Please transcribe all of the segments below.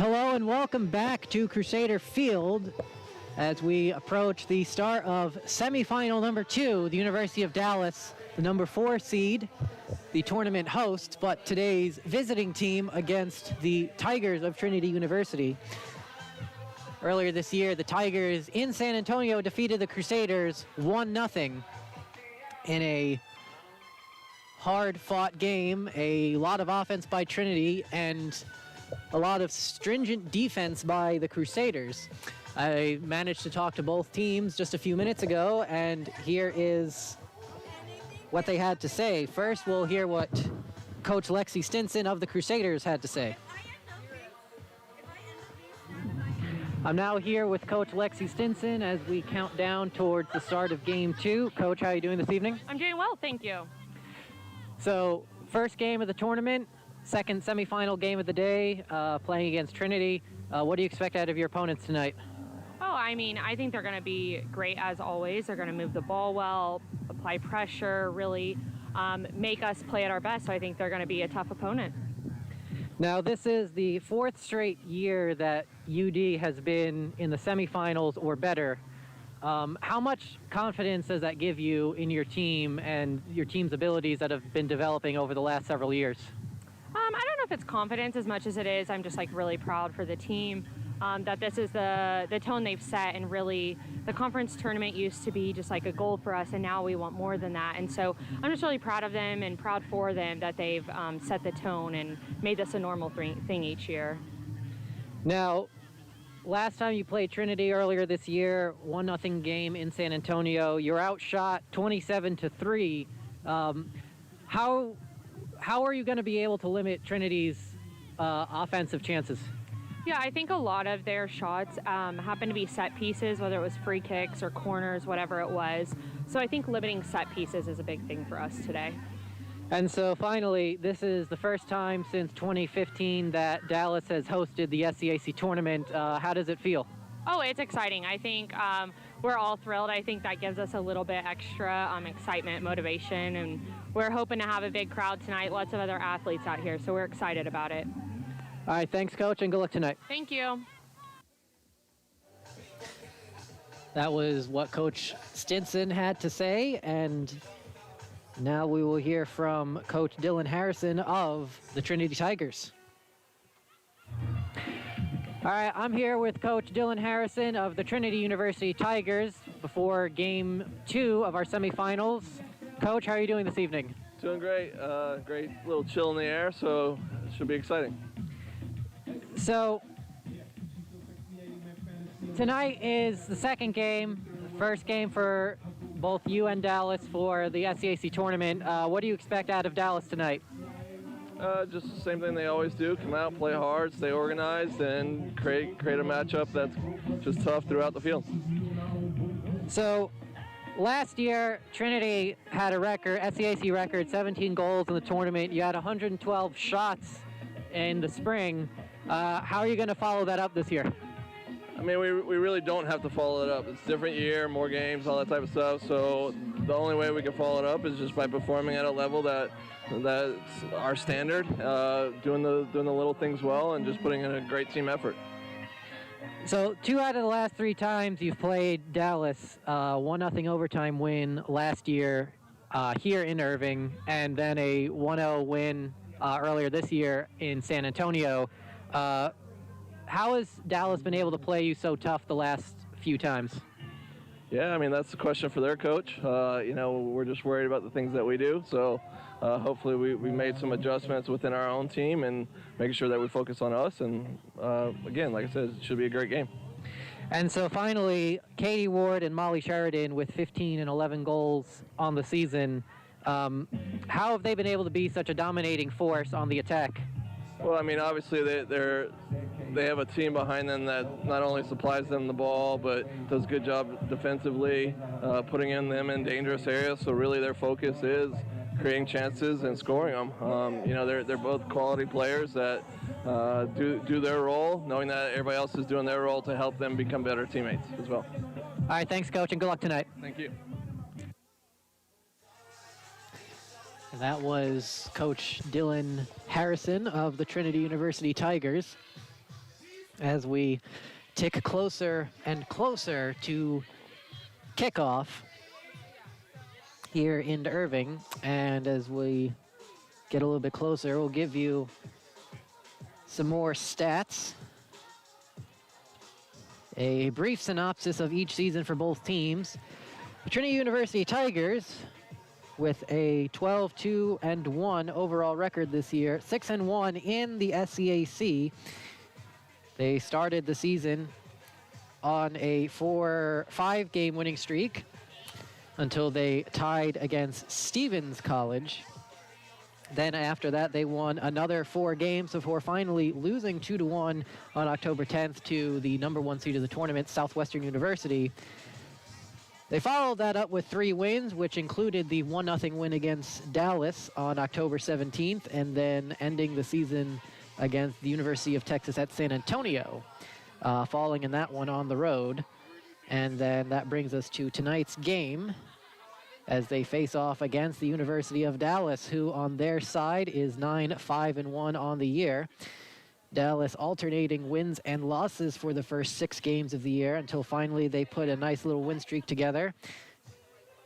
Hello and welcome back to Crusader Field as we approach the start of semifinal number 2, the University of Dallas, the number 4 seed, the tournament host, but today's visiting team against the Tigers of Trinity University. Earlier this year, the Tigers in San Antonio defeated the Crusaders 1-0 in a hard-fought game, a lot of offense by Trinity, and a lot of stringent defense by the Crusaders. I managed to talk to both teams just a few minutes ago, and here is what they had to say. First, we'll hear what Coach Lexi Stinson of the Crusaders had to say. I'm now here with Coach Lexi Stinson as we count down towards the start of Game 2. Coach, how are you doing this evening? I'm doing well, thank you. So, first game of the tournament, second semifinal game of the day, playing against Trinity. What do you expect out of your opponents tonight? Oh, I mean, I think they're going to be great as always. They're going to move the ball well, apply pressure, really make us play at our best. So I think they're going to be a tough opponent. Now, this is the 4th straight year that UD has been in the semifinals or better. How much confidence does that give you in your team and your team's abilities that have been developing over the last several years? I don't know if it's confidence as much as it is. I'm just really proud for the team that this is the tone they've set, and really the conference tournament used to be just a goal for us, and now we want more than that. And so I'm just really proud of them and proud for them that they've set the tone and made this a normal thing each year. Now, last time you played Trinity earlier this year, 1-0 game in San Antonio. You're outshot 27-3. How are you going to be able to limit Trinity's offensive chances? Yeah, I think a lot of their shots happen to be set pieces, whether it was free kicks or corners, whatever it was. So I think limiting set pieces is a big thing for us today. And so finally, this is the first time since 2015 that Dallas has hosted the SCAC tournament. How does it feel? Oh, it's exciting. I think we're all thrilled. I think that gives us a little bit extra excitement, motivation, and we're hoping to have a big crowd tonight. Lots of other athletes out here, so we're excited about it. All right, thanks, Coach, and good luck tonight. Thank you. That was what Coach Stinson had to say, and now we will hear from Coach Dylan Harrison of the Trinity Tigers. All right, I'm here with Coach Dylan Harrison of the Trinity University Tigers before Game 2 of our semifinals. Coach, how are you doing this evening? Doing great. Great little chill in the air, so it should be exciting. So, tonight is the second game, first game for both you and Dallas for the SCAC tournament. What do you expect out of Dallas tonight? Just the same thing they always do. Come out, play hard, stay organized, and create a matchup that's just tough throughout the field. So, last year, Trinity had a record, SCAC record, 17 goals in the tournament. You had 112 shots in the spring. How are you going to follow that up this year? I mean, we really don't have to follow it up. It's a different year, more games, all that type of stuff. So the only way we can follow it up is just by performing at a level that's our standard, doing the little things well, and just putting in a great team effort. So 2 out of the last 3 times you've played Dallas, 1-0 overtime win last year here in Irving, and then a 1-0 win earlier this year in San Antonio. How has Dallas been able to play you so tough the last few times? Yeah, I mean, that's the question for their coach. We're just worried about the things that we do. So hopefully we made some adjustments within our own team and making sure that we focus on us. And again, like I said, it should be a great game. And so finally, Katie Ward and Molly Sheridan with 15 and 11 goals on the season. How have they been able to be such a dominating force on the attack? Well, I mean, obviously they have a team behind them that not only supplies them the ball, but does a good job defensively, putting them in dangerous areas. So really their focus is creating chances and scoring them. They're both quality players that do their role, knowing that everybody else is doing their role to help them become better teammates as well. All right, thanks, Coach, and good luck tonight. Thank you. And that was Coach Dylan Harrison of the Trinity University Tigers. as we tick closer and closer to kickoff here in Irving. And as we get a little bit closer, we'll give you some more stats. A brief synopsis of each season for both teams. The Trinity University Tigers, with a 12-2-1 overall record this year, 6-1 in the SCAC. They started the season on a 4-5 game winning streak until they tied against Stevens College. Then after that, they won another 4 games before finally losing 2-1 on October 10th to the #1 seed of the tournament, Southwestern University. They followed that up with 3 wins, which included the 1-0 win against Dallas on October 17th, and then ending the season against the University of Texas at San Antonio, falling in that one on the road. And then that brings us to tonight's game, as they face off against the University of Dallas, who on their side is 9-5-1 on the year. Dallas alternating wins and losses for the first 6 games of the year until finally they put a nice little win streak together.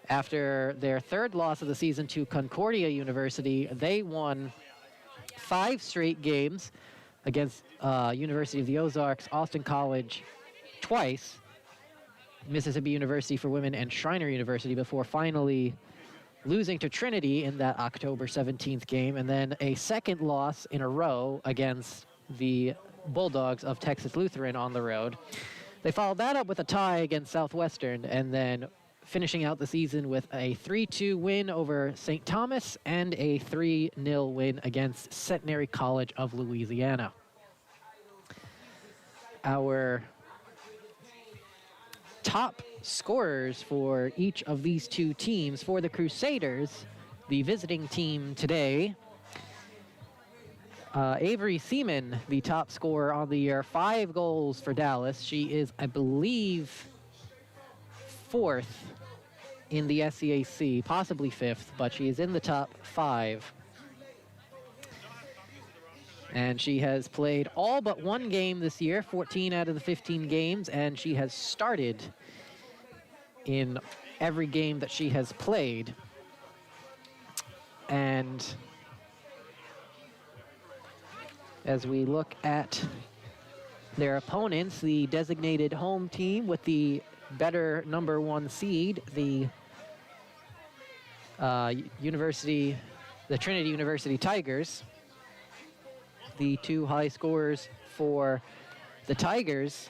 After their 3rd loss of the season to Concordia University, they won 5 straight games against University of the Ozarks, Austin College twice, Mississippi University for Women, and Schreiner University, before finally losing to Trinity in that October 17th game, and then a 2nd loss in a row against the Bulldogs of Texas Lutheran on the road. They followed that up with a tie against Southwestern, and then finishing out the season with a 3-2 win over St. Thomas and a 3-0 win against Centenary College of Louisiana. Our top scorers for each of these 2 teams. For the Crusaders, the visiting team today, Avery Seaman, the top scorer on the year, 5 goals for Dallas. She is, I believe, 4th in the SCAC, possibly 5th, but she is in the top 5. And she has played all but 1 game this year, 14 out of the 15 games, and she has started in every game that she has played. And as we look at their opponents, the designated home team with the better #1 seed, the Trinity University Tigers. The 2 high scorers for the Tigers,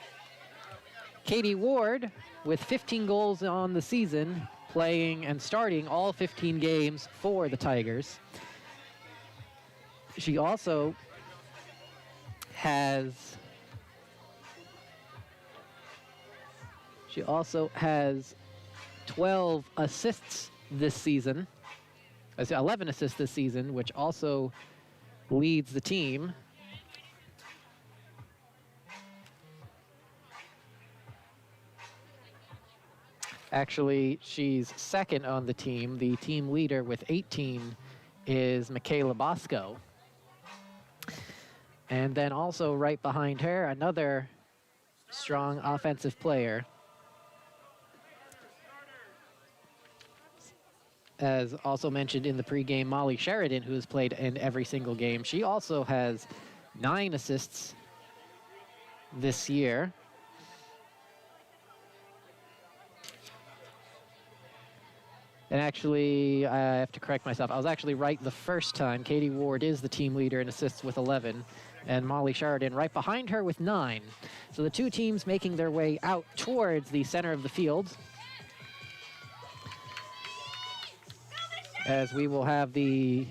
Katie Ward with 15 goals on the season, playing and starting all 15 games for the Tigers. She also has 12 assists this season, 11 assists this season, which also leads the team. Actually, she's 2nd on the team. The team leader with 18 is Michaela Bosco. And then also right behind her, another strong offensive player, as also mentioned in the pregame, Molly Sheridan, who has played in every single game. She also has 9 assists this year. And actually, I have to correct myself. I was actually right the first time. Katie Ward is the team leader in assists with 11, and Molly Sheridan right behind her with 9. So the 2 teams making their way out towards the center of the field, as we will have the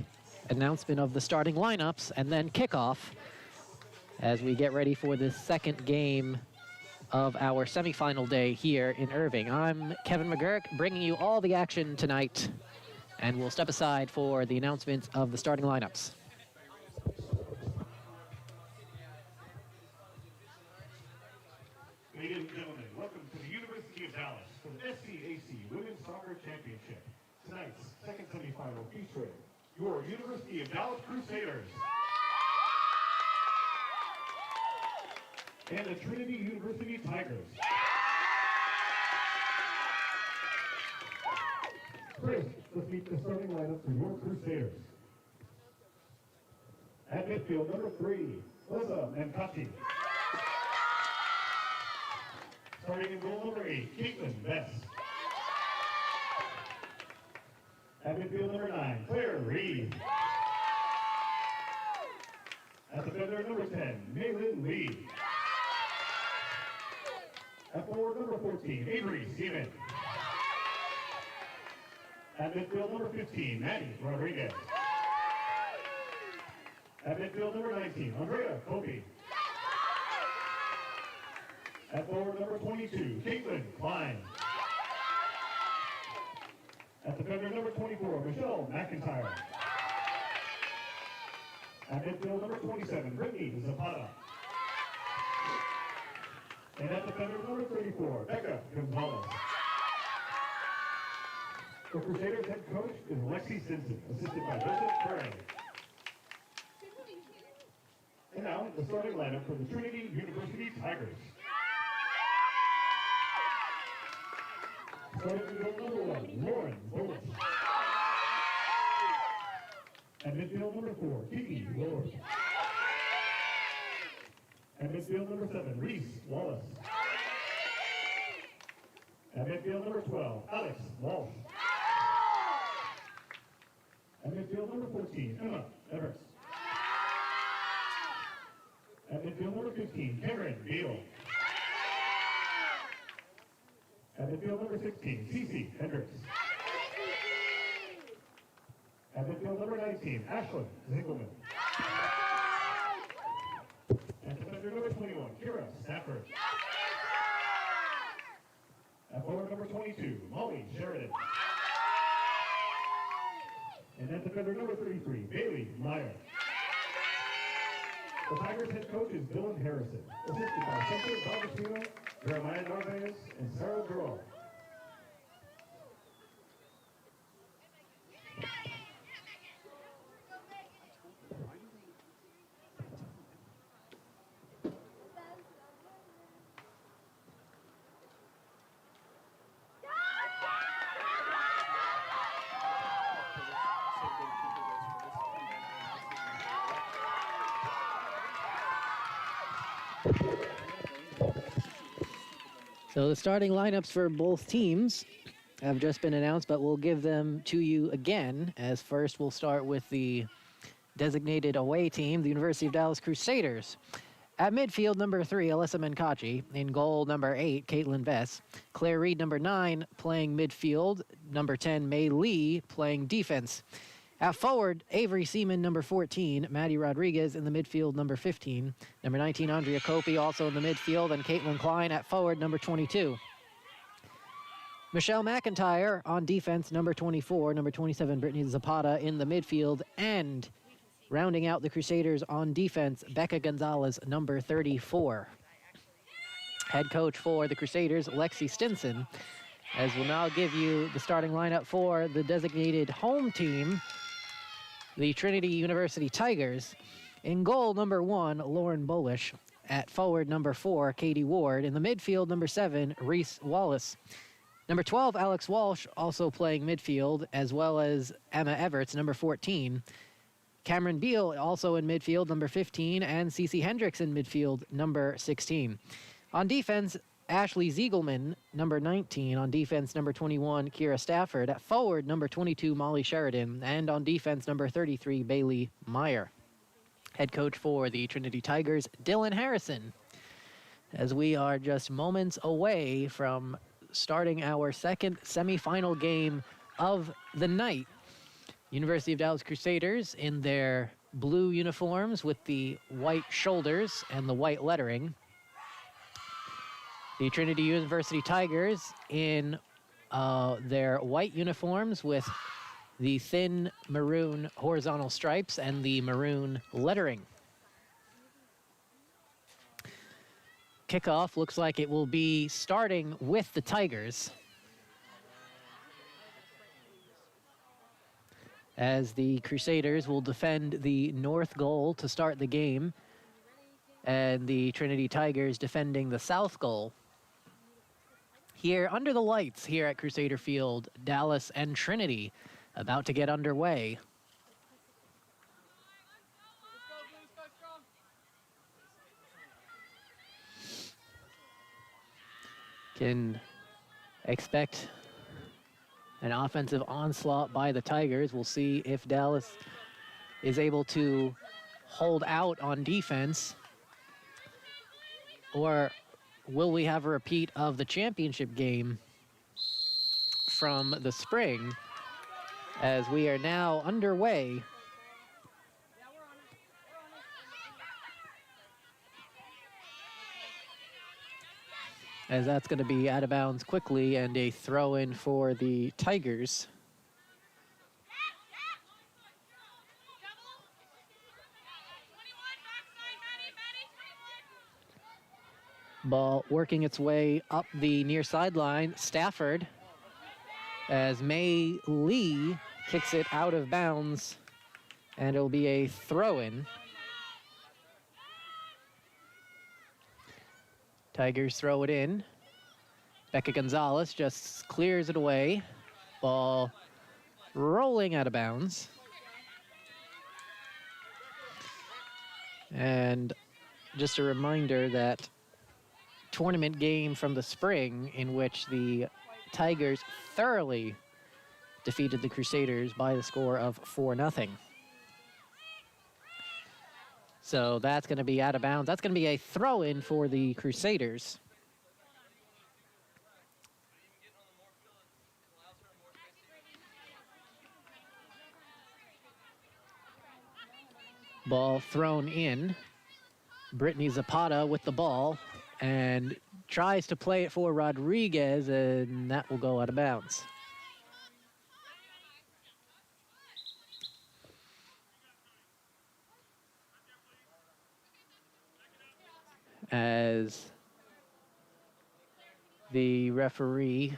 announcement of the starting lineups and then kickoff as we get ready for the 2nd game of our semifinal day here in Irving. I'm Kevin McGurk, bringing you all the action tonight, and we'll step aside for the announcement of the starting lineups. Ladies and gentlemen, welcome to the University of Dallas for the SCAC Women's Soccer Championship. Tonight's 2nd semifinal featuring your University of Dallas Crusaders. and the Trinity University Tigers. First, let's meet the starting lineup for your Crusaders. At midfield, number 3, Liza Mankati. Starting in goal, number 8, Caitlin Bess. At midfield, number 9, Claire Reed. At defender, number 10, Maylin Lee. At forward, number 14, Avery Seaman. At midfield, number 15, Maddie Rodriguez. At midfield, number 19, Andrea Kobe. At forward, number 22, Caitlin Klein. At defender, number 24, Michelle McIntyre. At midfield, number 27, Brittany Zapata. And at defender, number 34, Becca Gonzalez. The Crusaders head coach is Lexi Stinson, assisted by Joseph Perry. And now, the starting lineup for the Trinity University Tigers. Starting in goal number 1, Lauren Bullis. At midfield number 4, Kiki Lord. At midfield number 7, Reese Wallace. At midfield number 12, Alex Walsh. At midfield number 14, Emma Everts. At midfield number 15, Cameron Beal. At midfield number 16, Cece Hendricks. At midfield number 19, Ashlyn Zinkelman. At defender number 21, Kira Stafford. At forward number 22, Molly Sheridan. And at defender number 33, Bailey Meyer. The Tigers head coach is Dylan Harrison, assisted by Center Balbastino, Jeremiah Narvaez, and Sarah Durrell. So the starting lineups for both teams have just been announced, but we'll give them to you again. As first, we'll start with the designated away team, the University of Dallas Crusaders. At midfield, number 3, Alyssa Menkachi. In goal, number 8, Caitlin Vess. Claire Reed, number 9, playing midfield. Number 10, May Lee, playing defense. At forward, Avery Seaman, number 14. Maddie Rodriguez in the midfield, number 15. Number 19, Andrea Kopi, also in the midfield. And Caitlin Klein at forward, number 22. Michelle McIntyre on defense, number 24. Number 27, Brittany Zapata in the midfield. And rounding out the Crusaders on defense, Becca Gonzalez, number 34. Head coach for the Crusaders, Lexi Stinson, as we'll now give you the starting lineup for the designated home team, the Trinity University Tigers. In goal, number 1, Lauren Bolish. At forward, number 4, Katie Ward. In the midfield, number 7, Reese Wallace. Number 12, Alex Walsh, also playing midfield, as well as Emma Everts, number 14. Cameron Beal, also in midfield, number 15, and Cece Hendricks in midfield, number 16. On defense, Ashley Ziegelman, number 19. On defense, number 21, Kira Stafford. At forward, number 22, Molly Sheridan. And on defense, number 33, Bailey Meyer. Head coach for the Trinity Tigers, Dylan Harrison. As we are just moments away from starting our second semifinal game of the night. University of Dallas Crusaders in their blue uniforms with the white shoulders and the white lettering. The Trinity University Tigers in their white uniforms with the thin maroon horizontal stripes and the maroon lettering. Kickoff looks like it will be starting with the Tigers, as the Crusaders will defend the north goal to start the game. and the Trinity Tigers defending the south goal. Here under the lights here at Crusader Field, Dallas and Trinity about to get underway. Can expect an offensive onslaught by the Tigers. We'll see if Dallas is able to hold out on defense, or will we have a repeat of the championship game from the spring, as we are now underway. As that's going to be out of bounds quickly, and a throw in for the Tigers. Ball working its way up the near sideline. Stafford, as May Lee kicks it out of bounds, and it'll be a throw-in. Tigers throw it in. Becca Gonzalez just clears it away. Ball rolling out of bounds. And just a reminder that tournament game from the spring in which the Tigers thoroughly defeated the Crusaders by the score of 4-0. So that's going to be out of bounds. That's going to be a throw-in for the Crusaders. Ball thrown in. Brittany Zapata with the ball and tries to play it for Rodriguez, and that will go out of bounds. As the referee,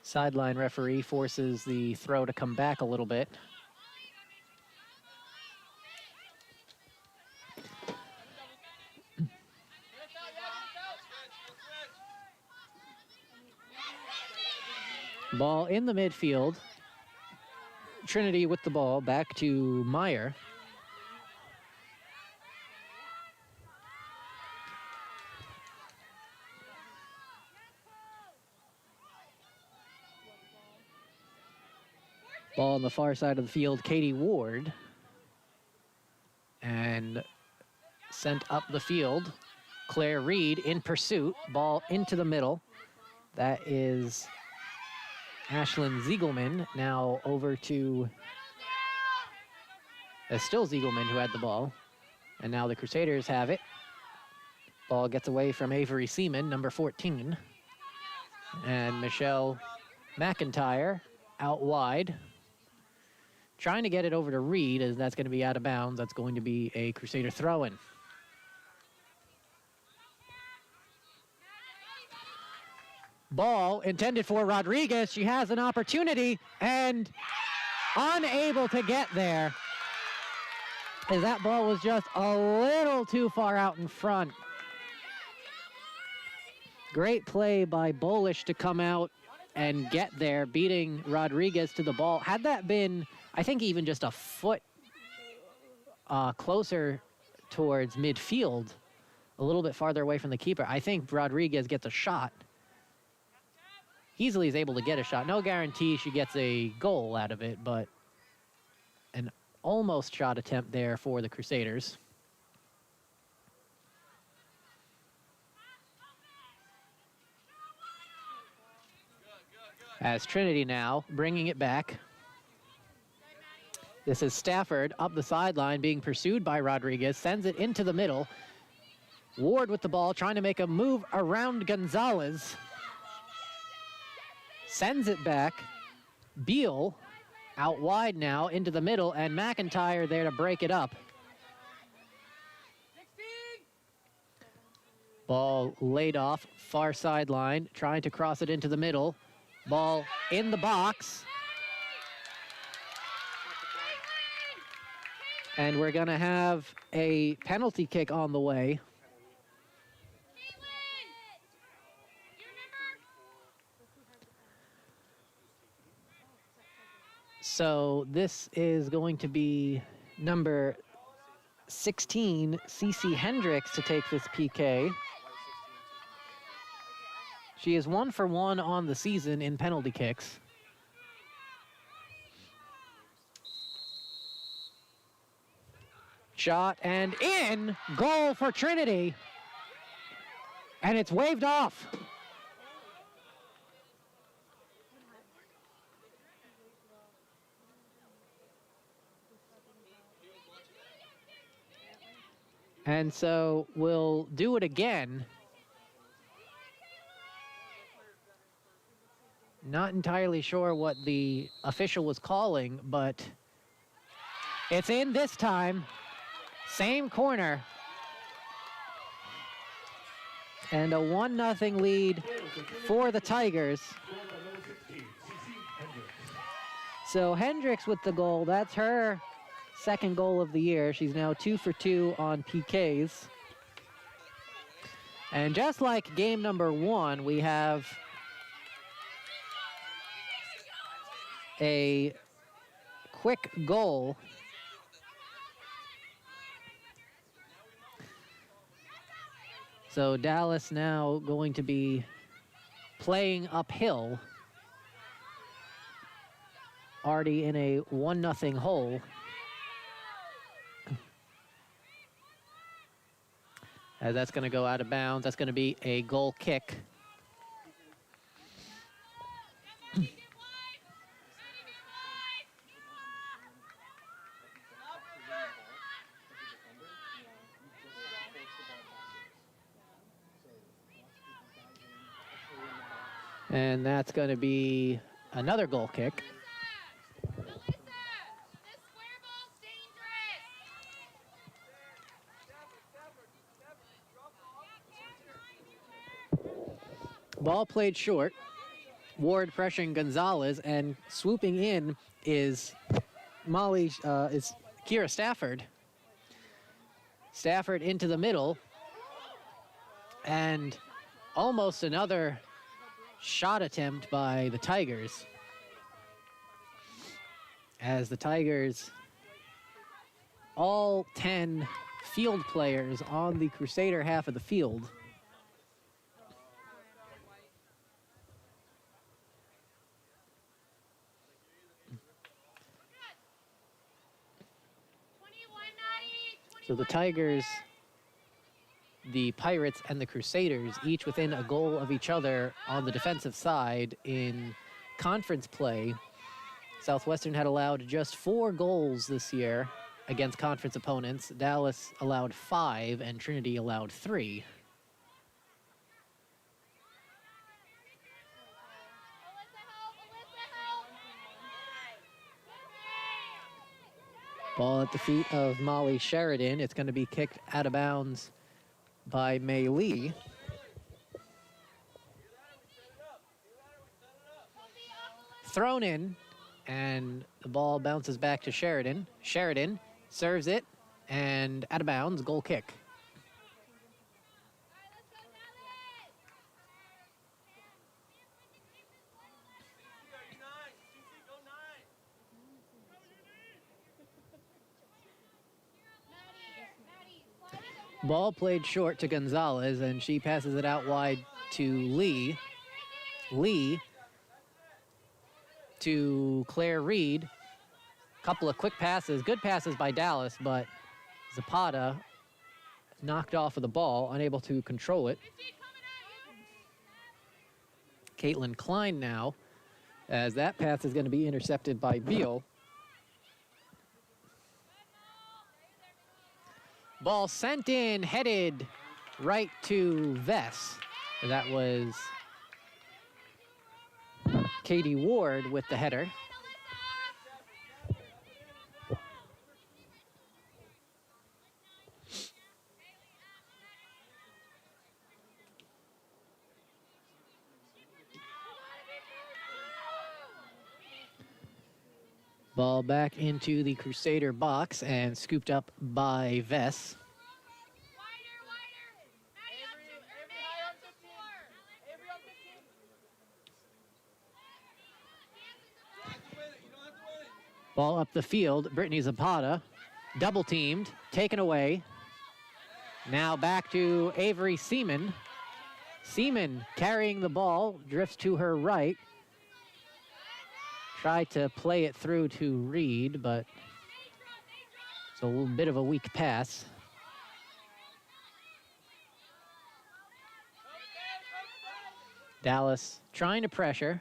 sideline referee, forces the throw to come back a little bit. Ball in the midfield. Trinity with the ball, back to Meyer. Ball on the far side of the field, Katie Ward. And sent up the field, Claire Reed in pursuit. Ball into the middle. That is Ashlyn Ziegelman. Now over to, still Ziegelman who had the ball. And now the Crusaders have it. Ball gets away from Avery Seaman, number 14. And Michelle McIntyre out wide, trying to get it over to Reed, as that's going to be out of bounds. That's going to be a Crusader throw-in. Ball intended for Rodriguez. She has an opportunity and unable to get there, as that ball was just a little too far out in front. Great play by Bolish to come out and get there, beating Rodriguez to the ball. Had that been, I think, even just a foot closer towards midfield, a little bit farther away from the keeper, I think Rodriguez gets a shot. Easily is able to get a shot. No guarantee she gets a goal out of it, but an almost shot attempt there for the Crusaders. As Trinity now bringing it back. This is Stafford up the sideline, being pursued by Rodriguez, sends it into the middle. Ward with the ball, trying to make a move around Gonzalez. Sends it back. Beal out wide now into the middle, and McIntyre there to break it up. Ball laid off, far sideline, trying to cross it into the middle. Ball in the box. And we're going to have a penalty kick on the way. So this is going to be number 16, Cece Hendricks, to take this PK. She is 1 for 1 on the season in penalty kicks. Shot and in, goal for Trinity. And it's waved off. And so we'll do it again. Not entirely sure what the official was calling, but it's in this time. Same corner. And a 1-0 lead for the Tigers. So Hendricks with the goal. That's her second goal of the year. She's now 2 for 2 on PKs. And just like game number 1, we have a quick goal. So Dallas now going to be playing uphill, already in a 1-0 hole. As that's going to go out of bounds. That's going to be a goal kick. And that's going to be another goal kick. Ball played short. Ward pressuring Gonzalez, and swooping in is Kira Stafford. Stafford into the middle, and almost another shot attempt by the Tigers. As the Tigers, all 10 field players on the Crusader half of the field. So the Tigers, the Pirates, and the Crusaders, each within a goal of each other on the defensive side in conference play. Southwestern had allowed just 4 goals this year against conference opponents. Dallas allowed 5, and Trinity allowed 3. Ball at the feet of Molly Sheridan. It's going to be kicked out of bounds by Mei Lee. Thrown in, and the ball bounces back to Sheridan. Sheridan serves it, and out of bounds, goal kick. Ball played short to Gonzalez, and she passes it out wide to Lee. Lee to Claire Reed. Couple of quick passes, good passes by Dallas, but Zapata knocked off of the ball, unable to control it. Caitlin Klein now, as that pass is going to be intercepted by Beal. Ball sent in, headed right to Vess. That was Katie Ward with the header. Ball back into the Crusader box and scooped up by Vess. Ball up the field, Brittany Zapata, double teamed, taken away. Now back to Avery Seaman. Seaman carrying the ball, drifts to her right. Tried to play it through to Reed, but it's a little bit of a weak pass. Dallas trying to pressure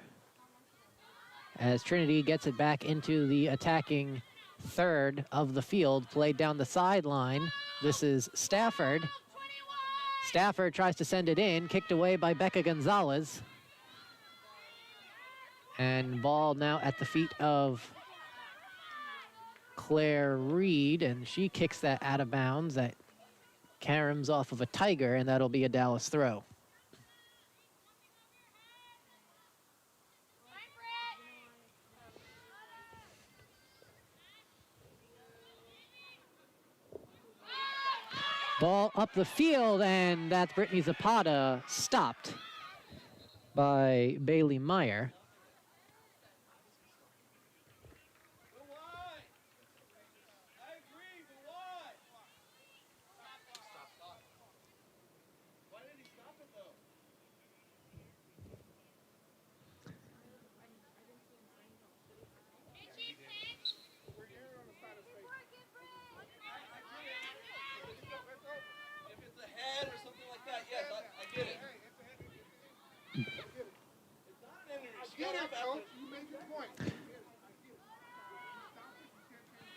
as Trinity gets it back into the attacking third of the field, played down the sideline. This is Stafford. Stafford tries to send it in, kicked away by Becca Gonzalez. And ball now at the feet of Claire Reed, and she kicks that out of bounds. That caroms off of a Tiger, and that'll be a Dallas throw. Ball up the field, and that's Brittany Zapata, stopped by Bailey Meyer.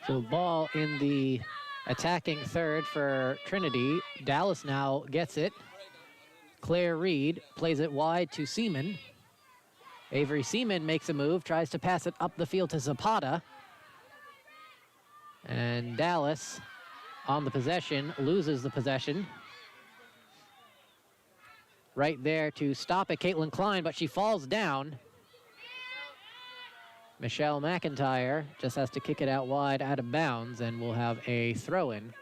So ball in the attacking third for Trinity. Dallas now gets it. Claire Reed plays it wide to Seaman. Avery Seaman makes a move, tries to pass it up the field to Zapata. And Dallas on the possession, loses the possession. Right there to stop it, Caitlin Klein, but she falls down. Michelle McIntyre just has to kick it out wide, out of bounds, and we'll have a throw-in.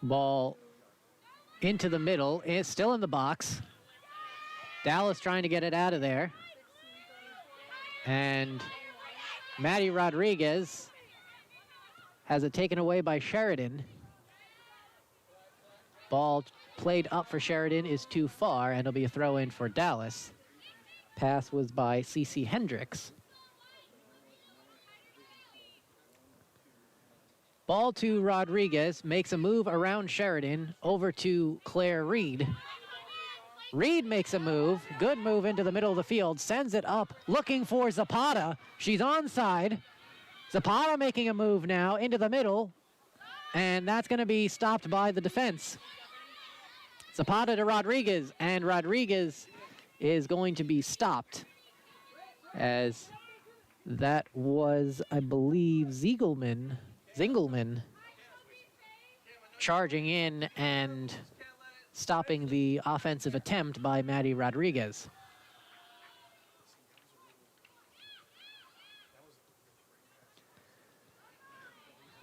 Ball into the middle, it's still in the box. Dallas trying to get it out of there. And Maddie Rodriguez has it taken away by Sheridan. Ball played up for Sheridan is too far, and it'll be a throw-in for Dallas. Pass was by Cece Hendricks. Ball to Rodriguez, makes a move around Sheridan, over to Claire Reed. Reed makes a move, good move into the middle of the field, sends it up, looking for Zapata. She's onside. Zapata making a move now into the middle, and that's going to be stopped by the defense. Zapata to Rodriguez, and Rodriguez is going to be stopped, as that was, I believe, Zingelman charging in and stopping the offensive attempt by Maddie Rodriguez.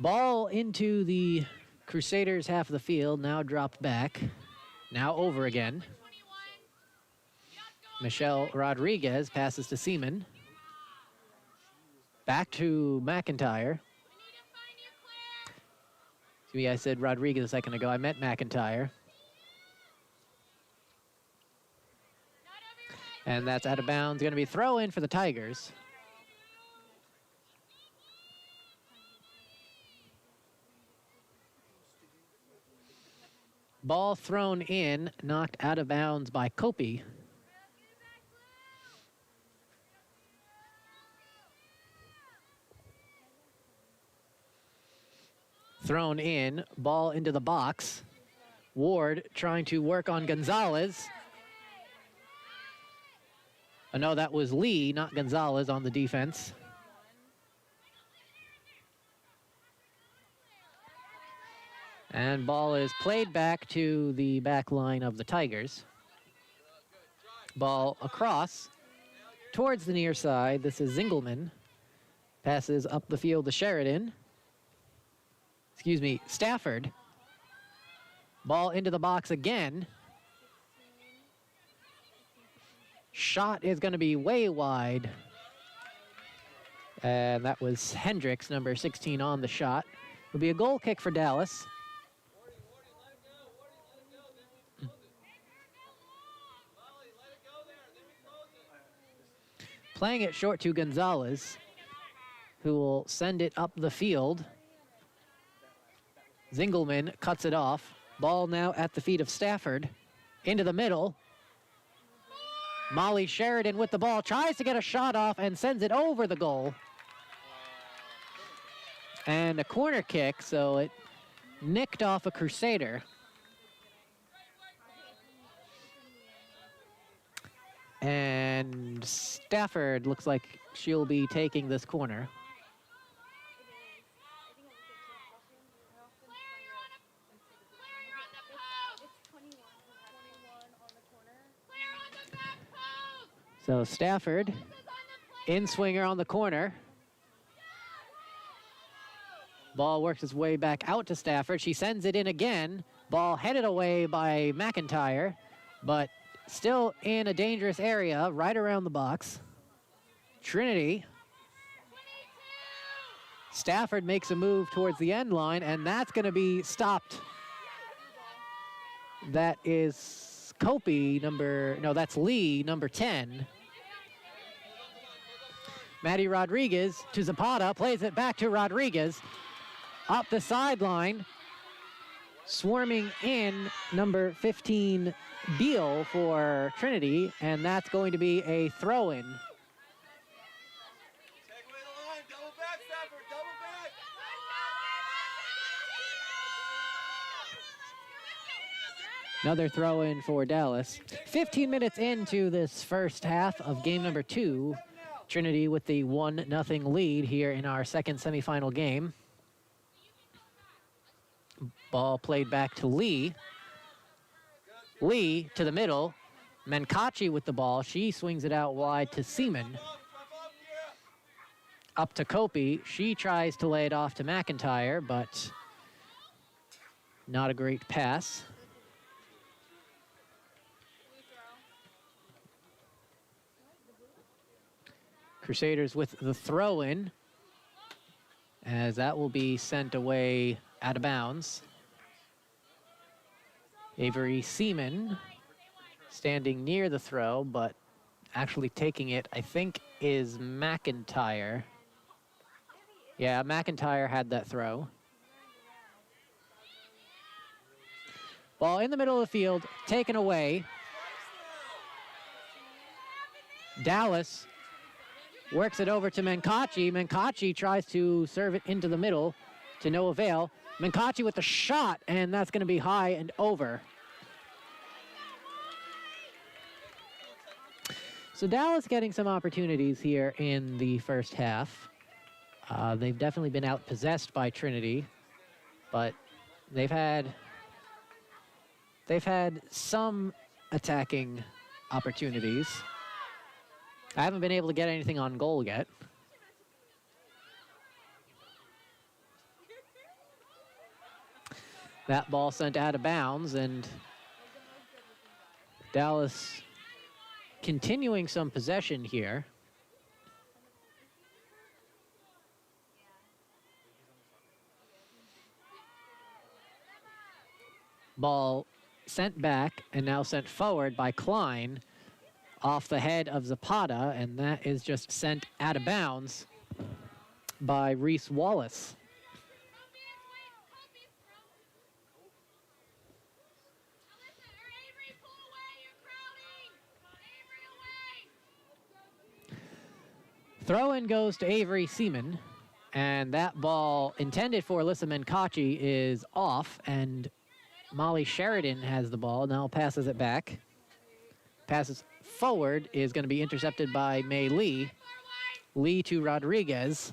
Ball into the Crusaders' half of the field, now dropped back, now over again. Michelle Rodriguez passes to Seaman. Back to McIntyre. Excuse me, I said Rodriguez a second ago. I meant McIntyre. And that's out of bounds. Going to be throw-in for the Tigers. Ball thrown in, knocked out of bounds by Kopi. Thrown in, ball into the box. Ward trying to work on Gonzalez. Oh, no, that was Lee, not Gonzalez, on the defense. And ball is played back to the back line of the Tigers. Ball across towards the near side. This is Zingelman. Passes up the field to Sheridan. Excuse me, Stafford. Ball into the box again. Shot is going to be way wide. And that was Hendricks, number 16, on the shot. It'll be a goal kick for Dallas. Playing it short to Gonzalez, who will send it up the field. Zingelman cuts it off. Ball now at the feet of Stafford. Into the middle. Molly Sheridan with the ball, tries to get a shot off and sends it over the goal. And a corner kick, so it nicked off a Crusader. And Stafford looks like she'll be taking this corner. So Stafford, in swinger on the corner. Ball works its way back out to Stafford. She sends it in again. Ball headed away by McIntyre, but still in a dangerous area right around the box. Trinity. Stafford makes a move towards the end line, and that's going to be stopped. That is Kopi, that's Lee, number 10. Maddie Rodriguez to Zapata, plays it back to Rodriguez. Up the sideline, swarming in number 15, Beal for Trinity, and that's going to be a throw-in. Take away the line, double back, Stafford, double back! Another throw-in for Dallas. 15 minutes into this first half of game number 2. Trinity with the 1-0 lead here in our second semifinal game. Ball played back to Lee. Lee to the middle. Menkachi with the ball. She swings it out wide to Seaman. Up to Kopi. She tries to lay it off to McIntyre, but not a great pass. Crusaders with the throw-in, as that will be sent away out of bounds. Avery Seaman standing near the throw, but actually taking it, I think, is McIntyre. Yeah, McIntyre had that throw. Ball in the middle of the field, taken away. Dallas works it over to Menkachi. Menkachi tries to serve it into the middle to no avail. Menkachi with the shot, and that's going to be high and over. So Dallas getting some opportunities here in the first half. They've definitely been outpossessed by Trinity, but they've had some attacking opportunities. I haven't been able to get anything on goal yet. That ball sent out of bounds, and Dallas continuing some possession here. Ball sent back and now sent forward by Klein off the head of Zapata, and that is just sent out of bounds by Reese Wallace. Throw-in goes to Avery Seaman, and that ball intended for Alyssa Menkachi is off, and Molly Sheridan has the ball, now passes it back. Passes forward is going to be intercepted by Mei Lee. Lee to Rodriguez.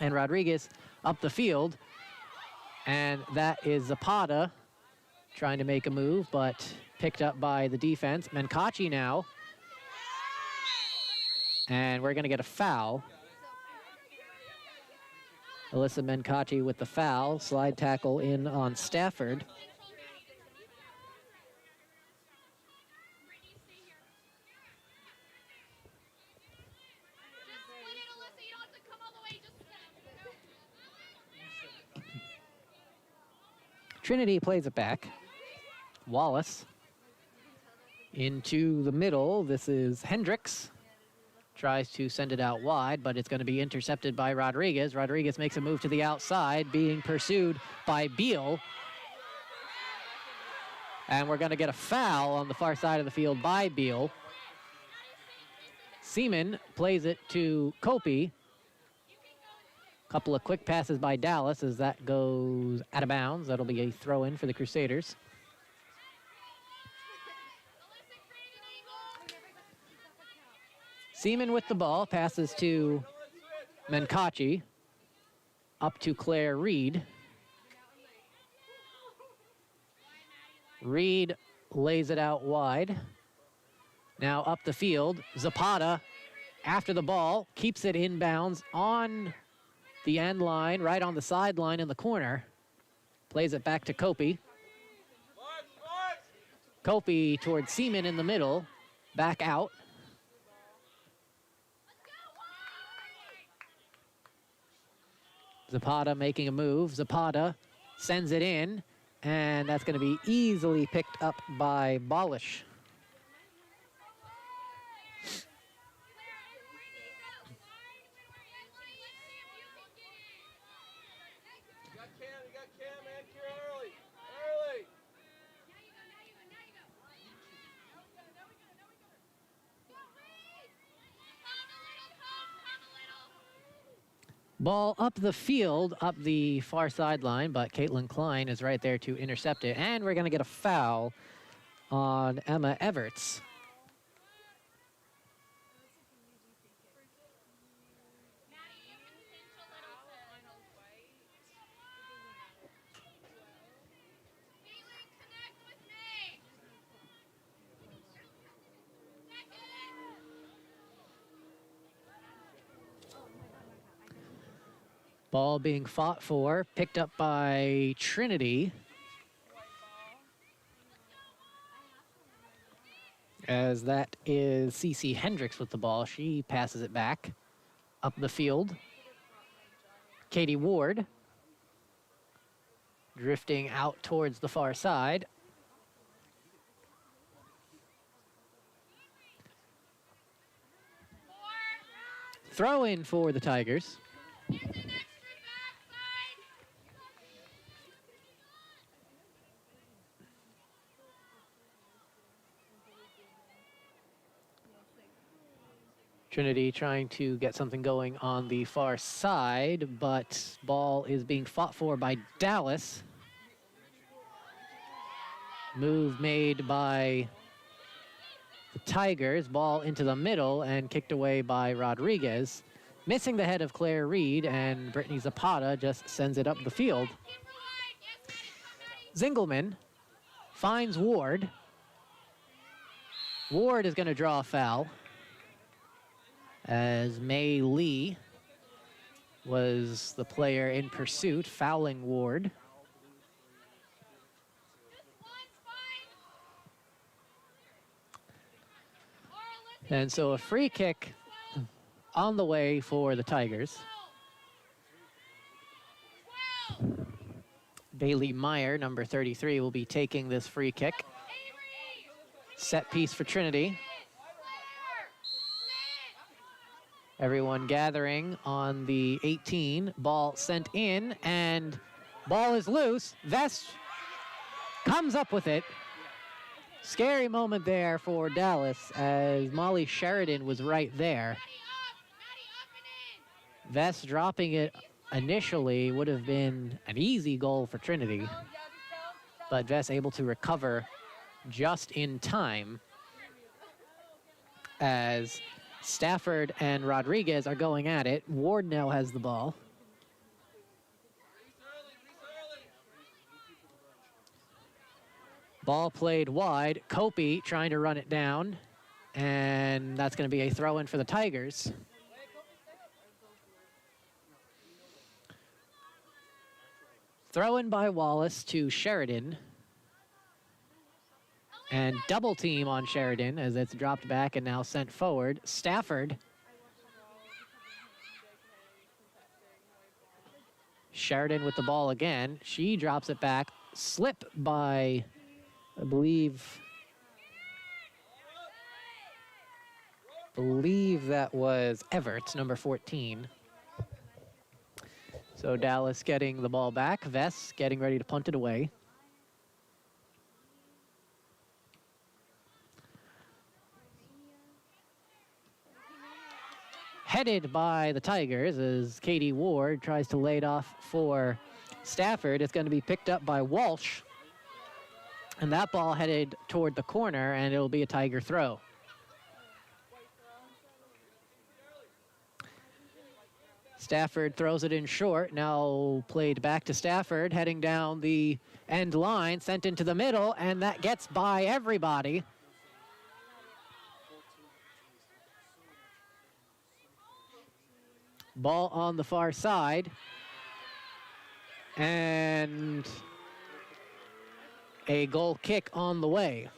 And Rodriguez up the field. And that is Zapata trying to make a move, but picked up by the defense. Menkachi now. And we're going to get a foul. Alyssa Menkachi with the foul. Slide tackle in on Stafford. Trinity plays it back. Wallace into the middle. This is Hendricks. Tries to send it out wide, but it's going to be intercepted by Rodriguez. Rodriguez makes a move to the outside, being pursued by Beal. And we're going to get a foul on the far side of the field by Beal. Seaman plays it to Kopi. Couple of quick passes by Dallas as that goes out of bounds. That'll be a throw-in for the Crusaders. Seaman with the ball, passes to Menkachi. Up to Claire Reed. Reed lays it out wide. Now up the field. Zapata after the ball, keeps it inbounds on the end line, right on the sideline in the corner. Plays it back to Kopi. Kopi towards Seaman in the middle. Back out. Zapata making a move. Zapata sends it in, and that's going to be easily picked up by Balish. Ball up the field, up the far sideline, but Caitlin Klein is right there to intercept it. And we're going to get a foul on Emma Everts. Ball being fought for, picked up by Trinity. As that is Cece Hendricks with the ball. She passes it back up the field. Katie Ward drifting out towards the far side. Throw in for the Tigers. Trinity trying to get something going on the far side, but ball is being fought for by Dallas. Move made by the Tigers. Ball into the middle and kicked away by Rodriguez. Missing the head of Claire Reed, and Brittany Zapata just sends it up the field. Zingelman finds Ward. Ward is going to draw a foul, as May Lee was the player in pursuit, fouling Ward. And so a free kick on the way for the Tigers. Bailey Meyer, number 33, will be taking this free kick. Set piece for Trinity. Everyone gathering on the 18. Ball sent in, and ball is loose. Vest comes up with it. Scary moment there for Dallas, as Molly Sheridan was right there. Vest dropping it initially would have been an easy goal for Trinity, but Vest able to recover just in time, as Stafford and Rodriguez are going at it. Ward now has the ball. Ball played wide. Kopi trying to run it down. And that's going to be a throw-in for the Tigers. Throw-in by Wallace to Sheridan. And double team on Sheridan as it's dropped back and now sent forward. Stafford. Sheridan with the ball again. She drops it back. Slip by, I believe that was Everett, number 14. So Dallas getting the ball back. Vess getting ready to punt it away. Headed by the Tigers as Katie Ward tries to lay it off for Stafford. It's going to be picked up by Walsh. And that ball headed toward the corner, and it'll be a Tiger throw. Stafford throws it in short, now played back to Stafford, heading down the end line, sent into the middle, and that gets by everybody. Ball on the far side. And a goal kick on the way.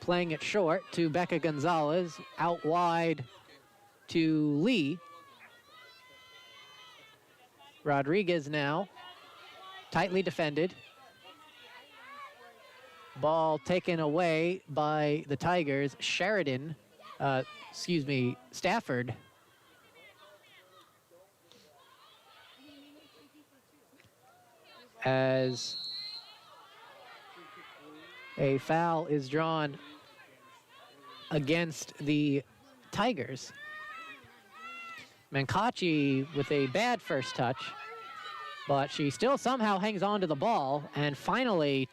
Playing it short to Becca Gonzalez, out wide to Lee. Rodriguez now, tightly defended. Ball taken away by the Tigers. Sheridan, Stafford. As a foul is drawn against the Tigers. Mankachi with a bad first touch, but she still somehow hangs on to the ball, and finally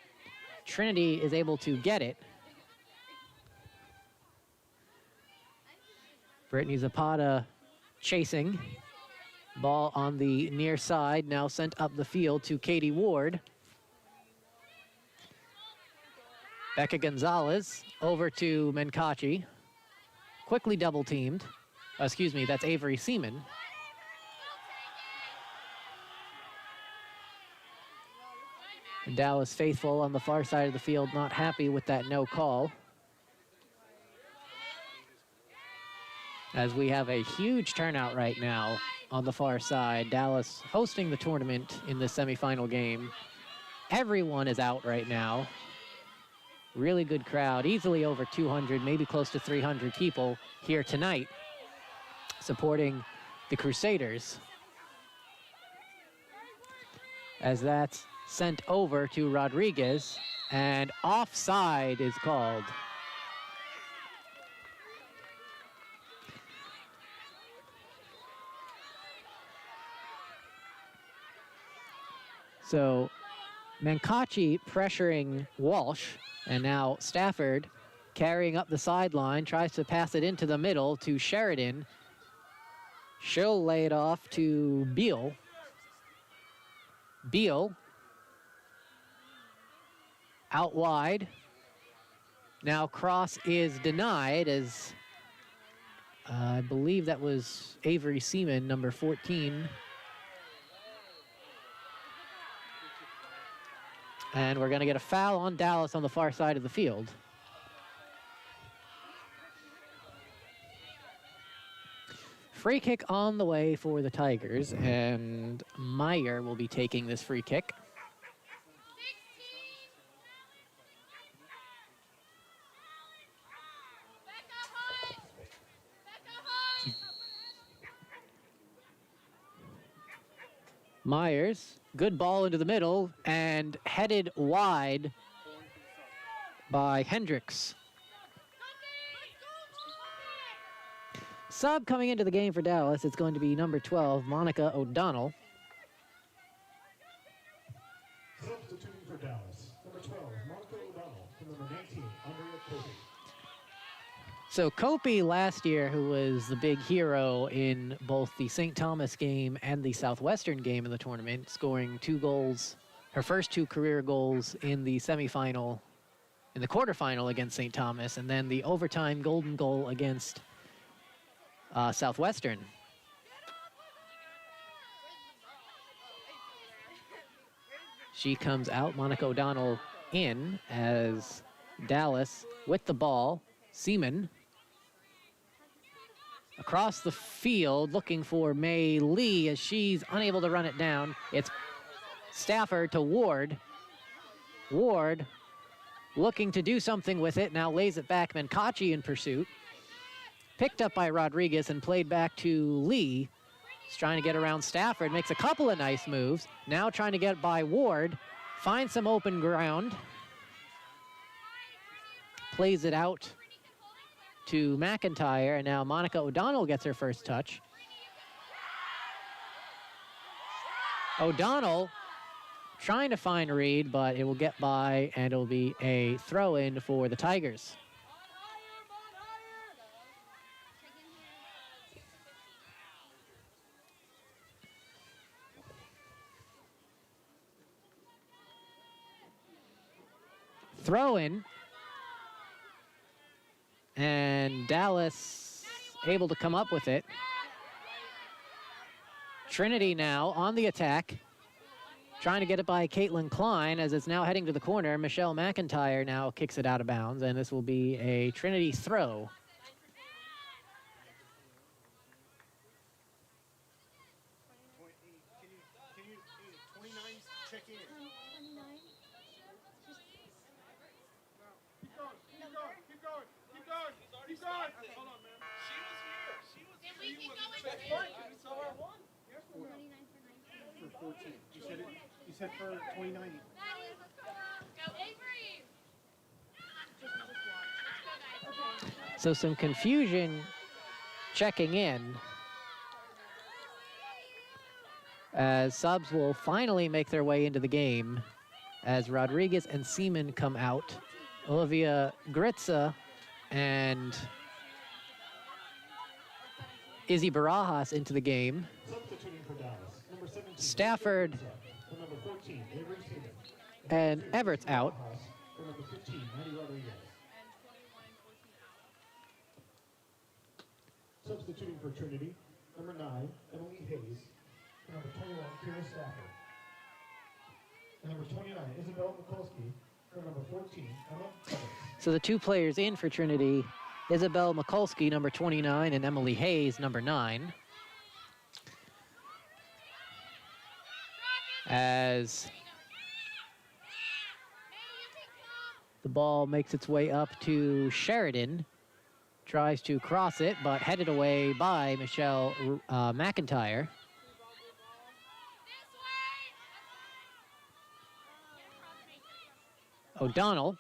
Trinity is able to get it. Brittany Zapata chasing. Ball on the near side, now sent up the field to Katie Ward. Becca Gonzalez over to Mankachi. Quickly double teamed. That's Avery Seaman. And Dallas faithful on the far side of the field, not happy with that no call. As we have a huge turnout right now on the far side. Dallas hosting the tournament in the semifinal game. Everyone is out right now. Really good crowd, easily over 200, maybe close to 300 people here tonight supporting the Crusaders. As that's sent over to Rodriguez, and offside is called. So Mankachi pressuring Walsh, and now Stafford carrying up the sideline, tries to pass it into the middle to Sheridan. She'll lay it off to Beal. Beal out wide. Now cross is denied as I believe that was Avery Seaman, number 14. And we're going to get a foul on Dallas on the far side of the field. Free kick on the way for the Tigers, and Meyer will be taking this free kick. Myers, good ball into the middle and headed wide by Hendricks. Sub coming into the game for Dallas, it's going to be number 12, Monica O'Donnell. Substituting for Dallas, number 12, Monica O'Donnell, and number 19, Andrea Kopi. So Kopi last year, who was the big hero in both the St. Thomas game and the Southwestern game in the tournament, scoring 2 goals her first 2 career goals in the semifinal, in the quarterfinal against St. Thomas, and then the overtime golden goal against Southwestern. She comes out, Monica O'Donnell in as Dallas with the ball. Seaman across the field looking for May Lee as she's unable to run it down. It's Stafford to Ward. Ward looking to do something with it, now lays it back. Menkachi in pursuit. Picked up by Rodriguez and played back to Lee. He's trying to get around Stafford, makes a couple of nice moves. Now trying to get by Ward, finds some open ground. Plays it out to McIntyre, and now Monica O'Donnell gets her first touch. O'Donnell trying to find Reed, but it will get by, and it'll be a throw-in for the Tigers. Throw-in. And Dallas able to come up with it. Trinity now on the attack. Trying to get it by Caitlin Klein as it's now heading to the corner. Michelle McIntyre now kicks it out of bounds, and this will be a Trinity throw. You said for 29. So some confusion checking in as subs will finally make their way into the game as Rodriguez and Seaman come out. Olivia Gritza and Izzy Barajas into the game. Substituting for Dallas. Number 17. Stafford For number 14, Avery Seaman. and Everett's out. For number 15, Maddie Rodriguez. Substituting for Trinity, number 9, Emily Hayes. For number 21, Kira Stafford. And number 29, Isabel Mikulski. For number 14, Emma Evans. So the 2 players in for Trinity, Isabel Mikulski, number 29, and Emily Hayes, number 9. As the ball makes its way up to Sheridan. Tries to cross it, but headed away by Michelle McIntyre. O'Donnell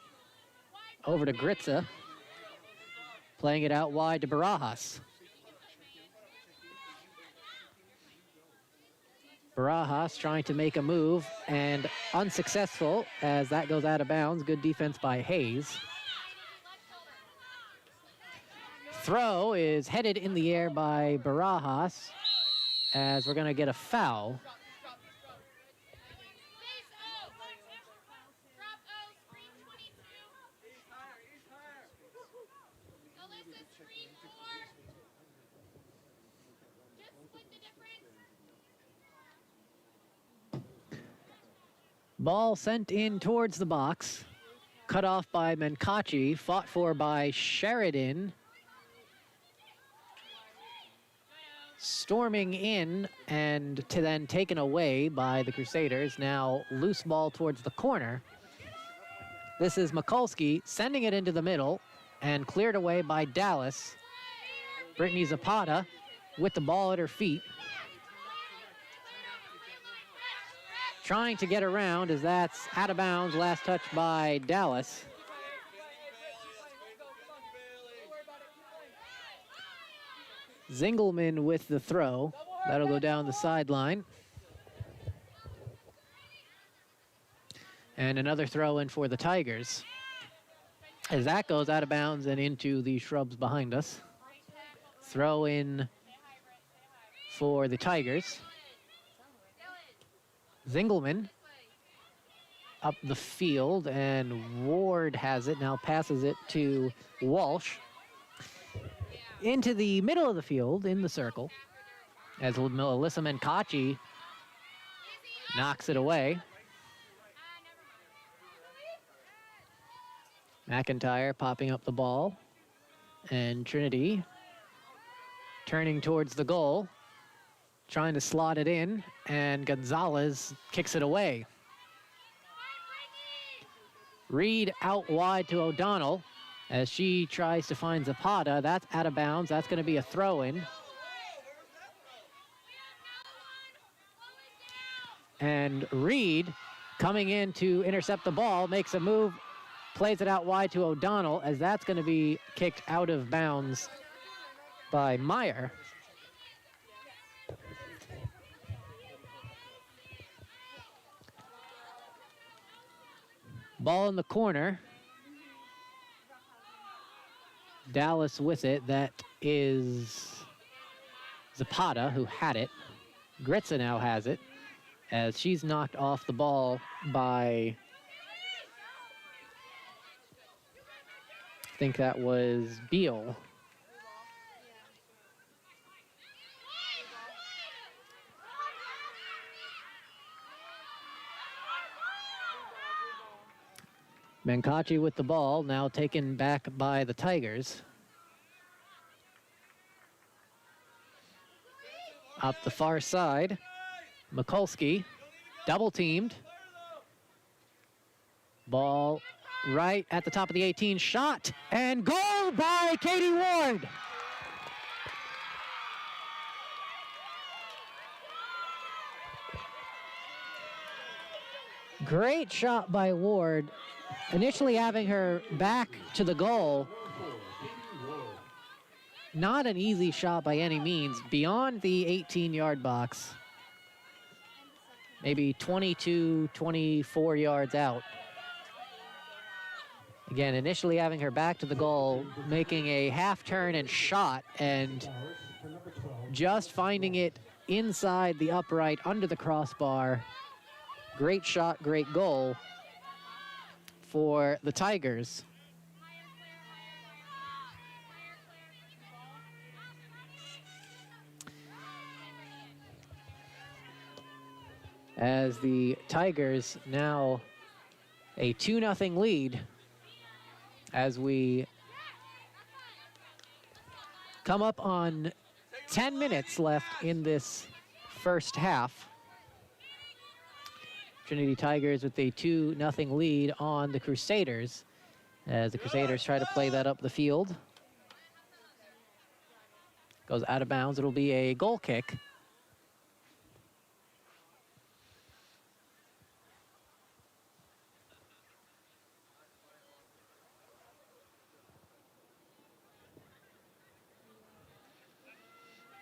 over to Gritza. Playing it out wide to Barajas. Barajas trying to make a move and unsuccessful as that goes out of bounds. Good defense by Hayes. Throw is headed in the air by Barajas as we're going to get a foul. Ball sent in towards the box. Cut off by Menkachi, fought for by Sheridan. Storming in and then taken away by the Crusaders. Now loose ball towards the corner. This is Mikulski sending it into the middle and cleared away by Dallas. Brittany Zapata with the ball at her feet. Trying to get around as that's out of bounds. Last touch by Dallas. Zingelman with the throw. That'll go down the sideline. And another throw in for the Tigers. As that goes out of bounds and into the shrubs behind us. Throw in for the Tigers. Zingelman up the field, and Ward has it, now passes it to Walsh. Into the middle of the field, in the circle, as Melissa Menkachi knocks it away. McIntyre popping up the ball, and Trinity turning towards the goal, trying to slot it in, and Gonzalez kicks it away. Reed out wide to O'Donnell as she tries to find Zapata. That's out of bounds. That's going to be a throw-in. And Reed, coming in to intercept the ball, makes a move, plays it out wide to O'Donnell, as that's going to be kicked out of bounds by Meyer. Ball in the corner. Dallas with it. That is Zapata, who had it. Gritza now has it, as she's knocked off the ball by, I think that was Beal. Menkachi with the ball, now taken back by the Tigers. Up the far side, Mikulski, double teamed. Ball right at the top of the 18, shot, and goal by Katie Ward. Great shot by Ward. Initially having her back to the goal. Not an easy shot by any means. Beyond the 18-yard box. Maybe 22, 24 yards out. Again, initially having her back to the goal, making a half turn and shot, and just finding it inside the upright, under the crossbar. Great shot, great goal for the Tigers. As the Tigers now a 2-0 lead as we come up on 10 minutes left in this first half. Trinity Tigers with a 2-0 lead on the Crusaders as the Crusaders try to play that up the field. Goes out of bounds. It'll be a goal kick.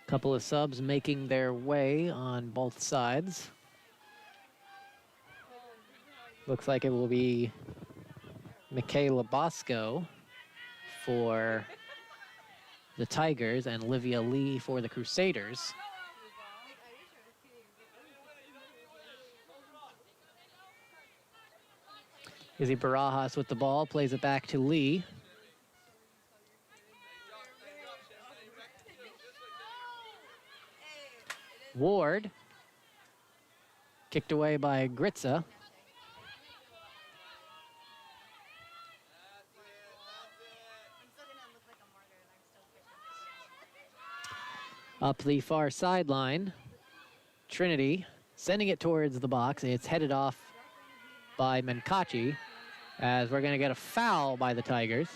Couple of subs making their way on both sides. Looks like it will be Michaela Bosco for the Tigers and Livia Lee for the Crusaders. Izzy Barajas with the ball, plays it back to Lee. Ward, kicked away by Gritza. Up the far sideline, Trinity sending it towards the box. It's headed off by Menkachi as we're going to get a foul by the Tigers.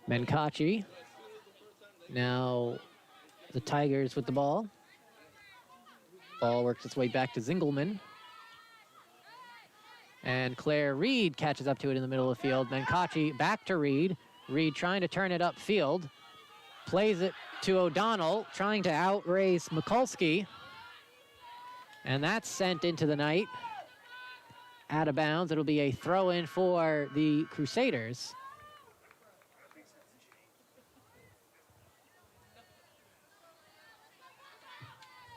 Menkachi, now the Tigers with the ball. Ball works its way back to Zingelman. And Claire Reed catches up to it in the middle of the field. Menkachi back to Reed. Reed trying to turn it upfield. Plays it to O'Donnell, trying to outrace Mikulski. And that's sent into the night. out of bounds. It'll be a throw-in for the Crusaders.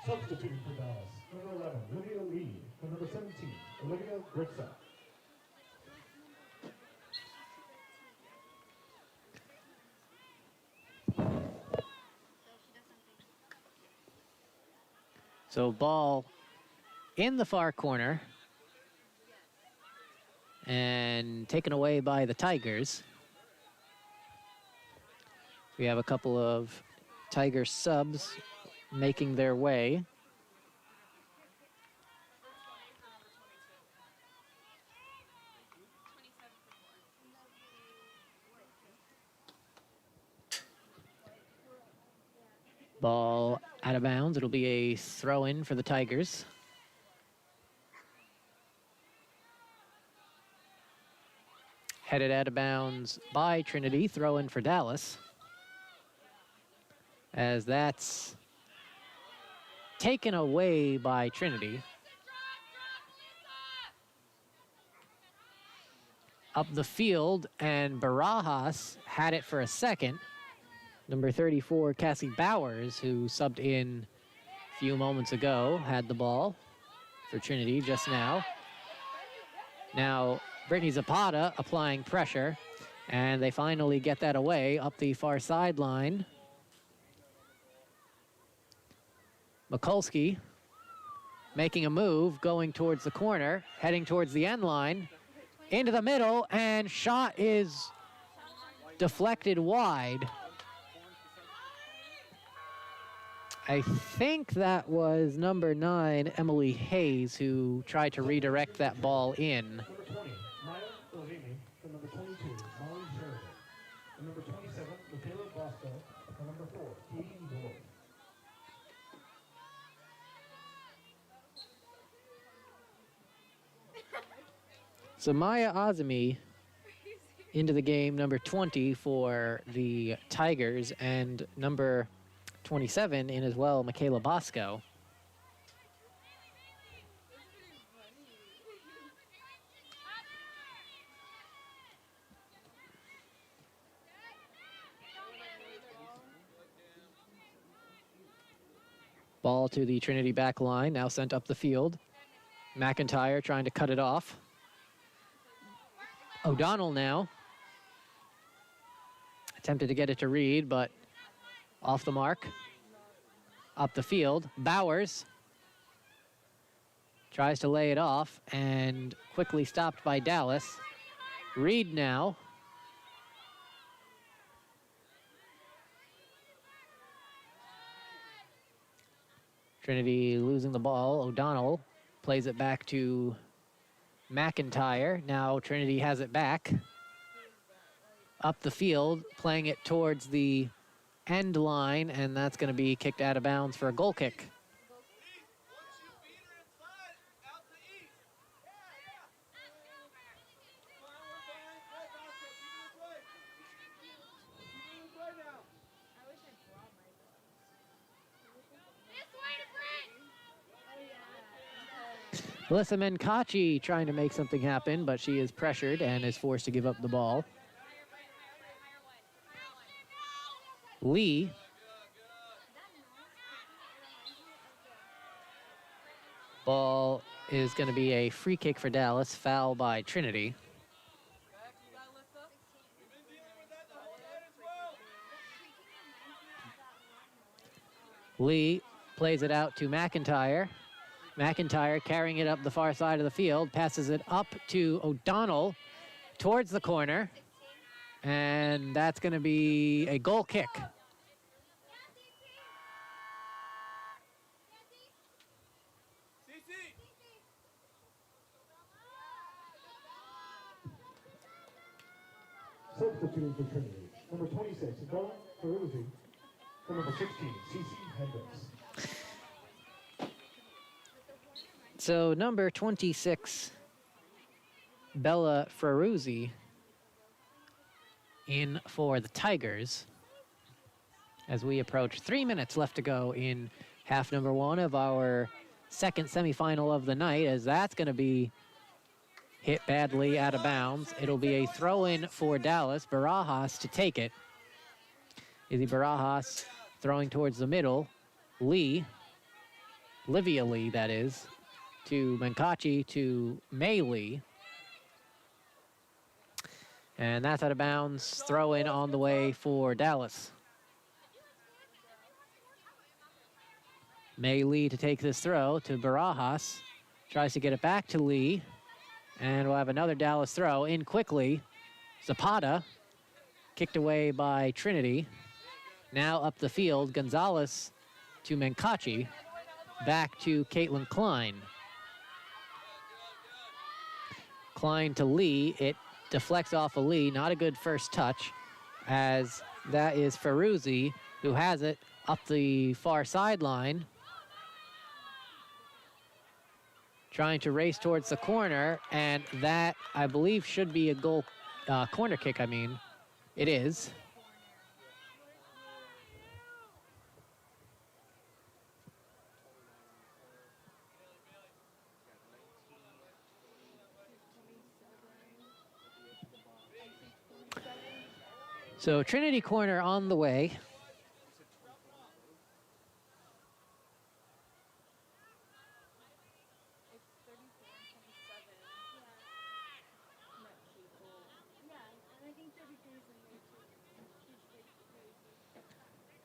Substituting for Dallas, number 11, Olivia Lee. For number 17, Olivia Gritza. So ball in the far corner and taken away by the Tigers. We have a couple of Tiger subs making their way. Ball out of bounds. It'll be a throw-in for the Tigers. Headed out of bounds by Trinity. Throw-in for Dallas. As that's taken away by Trinity. Up the field, and Barajas had it for a second. Number 34, Cassie Bowers, who subbed in a few moments ago, had the ball for Trinity just now. Now, Brittany Zapata applying pressure, and they finally get that away up the far sideline. Mikulski making a move, going towards the corner, heading towards the end line, into the middle, and shot is deflected wide. I think that was number 9, Emily Hayes, who tried to redirect that ball in. Number 20, Maya Olvini. For number 22, Molly Sheridan. For number 27, Michaela Bosco. For number 4, Katie Ward. So Maya Azami into the game, number 20 for the Tigers, and number 27 in as well, Michaela Bosco. Ball to the Trinity back line, now sent up the field. McIntyre trying to cut it off. O'Donnell now. Attempted to get it to Reed, but off the mark. Up the field. Bowers tries to lay it off and quickly stopped by Dallas. Reed now. Trinity losing the ball. O'Donnell plays it back to McIntyre. Now Trinity has it back. Up the field, playing it towards the end line, and that's going to be kicked out of bounds for a goal kick. Melissa Menkachi trying to make something happen, but she is pressured and is forced to give up the ball. Lee. Ball is going to be a free kick for Dallas, foul by Trinity. Lee plays it out to McIntyre. McIntyre carrying it up the far side of the field, passes it up to O'Donnell towards the corner, and that's going to be a goal kick. Substituting for Trinity, number 26, Bella Ferruzzi. For number 16, Cece Hendricks. So number 26, Bella Ferruzzi, in for the Tigers as we approach 3 minutes left to go in half number 1 of our second semifinal of the night, as that's going to be hit badly out of bounds. It'll be a throw-in for Dallas. Barajas to take it. Izzy Barajas throwing towards the middle. Lee, Livia Lee, that is, to Menkachi to Mei Lee. And that's out of bounds. Throw-in on the way for Dallas. Mei Lee to take this throw to Barajas. Tries to get it back to Lee. And we'll have another Dallas throw in quickly. Zapata, kicked away by Trinity. Now up the field, Gonzalez to Menkachi. Back to Caitlin Klein. Klein to Lee. It deflects off of Lee. Not a good first touch, as that is Ferruzzi, who has it up the far sideline. Trying to race towards the corner, and that, I believe, should be a goal, corner kick, I mean. It is. So Trinity corner on the way.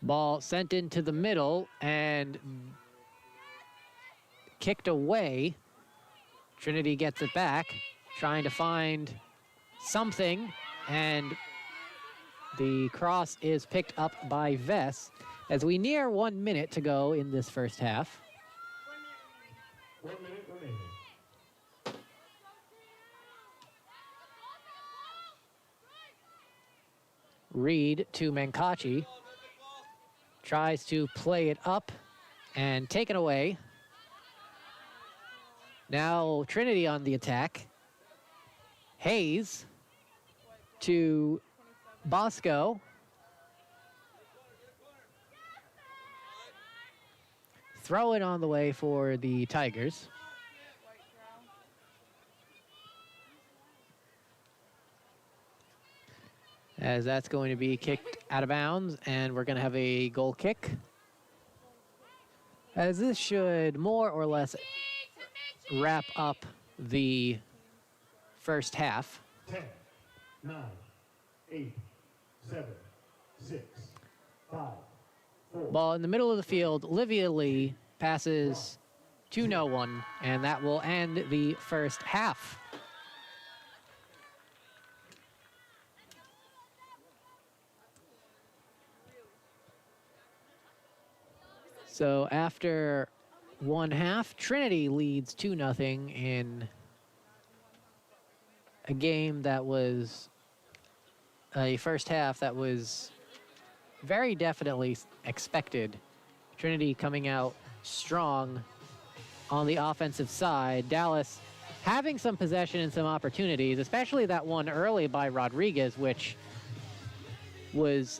Ball sent into the middle and kicked away. Trinity gets it back, trying to find something, and the cross is picked up by Vess as we near 1 minute to go in this first half. 1 minute remaining. Reed to Menkachi. Tries to play it up and taken away. Now Trinity on the attack. Hayes to Bosco. Throw it on the way for the Tigers. As that's going to be kicked out of bounds, and we're going to have a goal kick. As this should more or less wrap up the first half. 10, 9, 8, 7, 6, 5, 4. Ball in the middle of the field. Livia Lee passes to no one, and that will end the first half. So after one half, Trinity leads 2-0 in a game that was a first half that was very definitely expected. Trinity coming out strong on the offensive side. Dallas having some possession and some opportunities, especially that one early by Rodriguez, which was,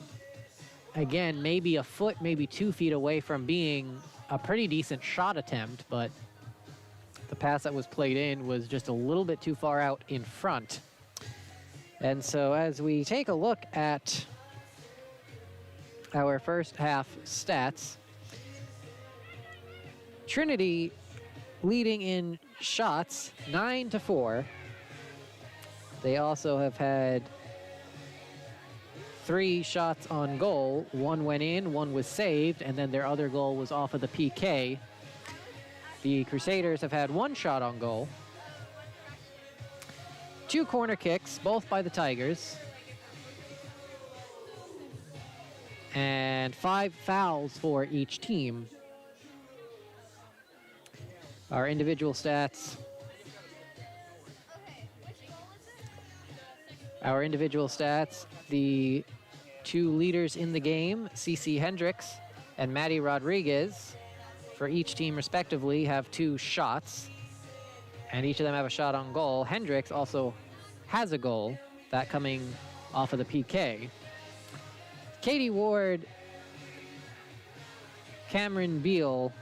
again, maybe a foot, maybe 2 feet away from being a pretty decent shot attempt, but the pass that was played in was just a little bit too far out in front. And so as we take a look at our first half stats, Trinity leading in shots 9-4. They also have had 3 shots on goal. 1 went in, 1 was saved, and then their other goal was off of the PK. The Crusaders have had 1 shot on goal. 2 corner kicks, both by the Tigers. And 5 fouls for each team. Our individual stats. The 2 leaders in the game, CeCe Hendricks and Maddie Rodriguez, for each team respectively, have 2 shots, and each of them have a shot on goal. Hendricks also has a goal, that coming off of the PK. Katie Ward, Cameron Beal,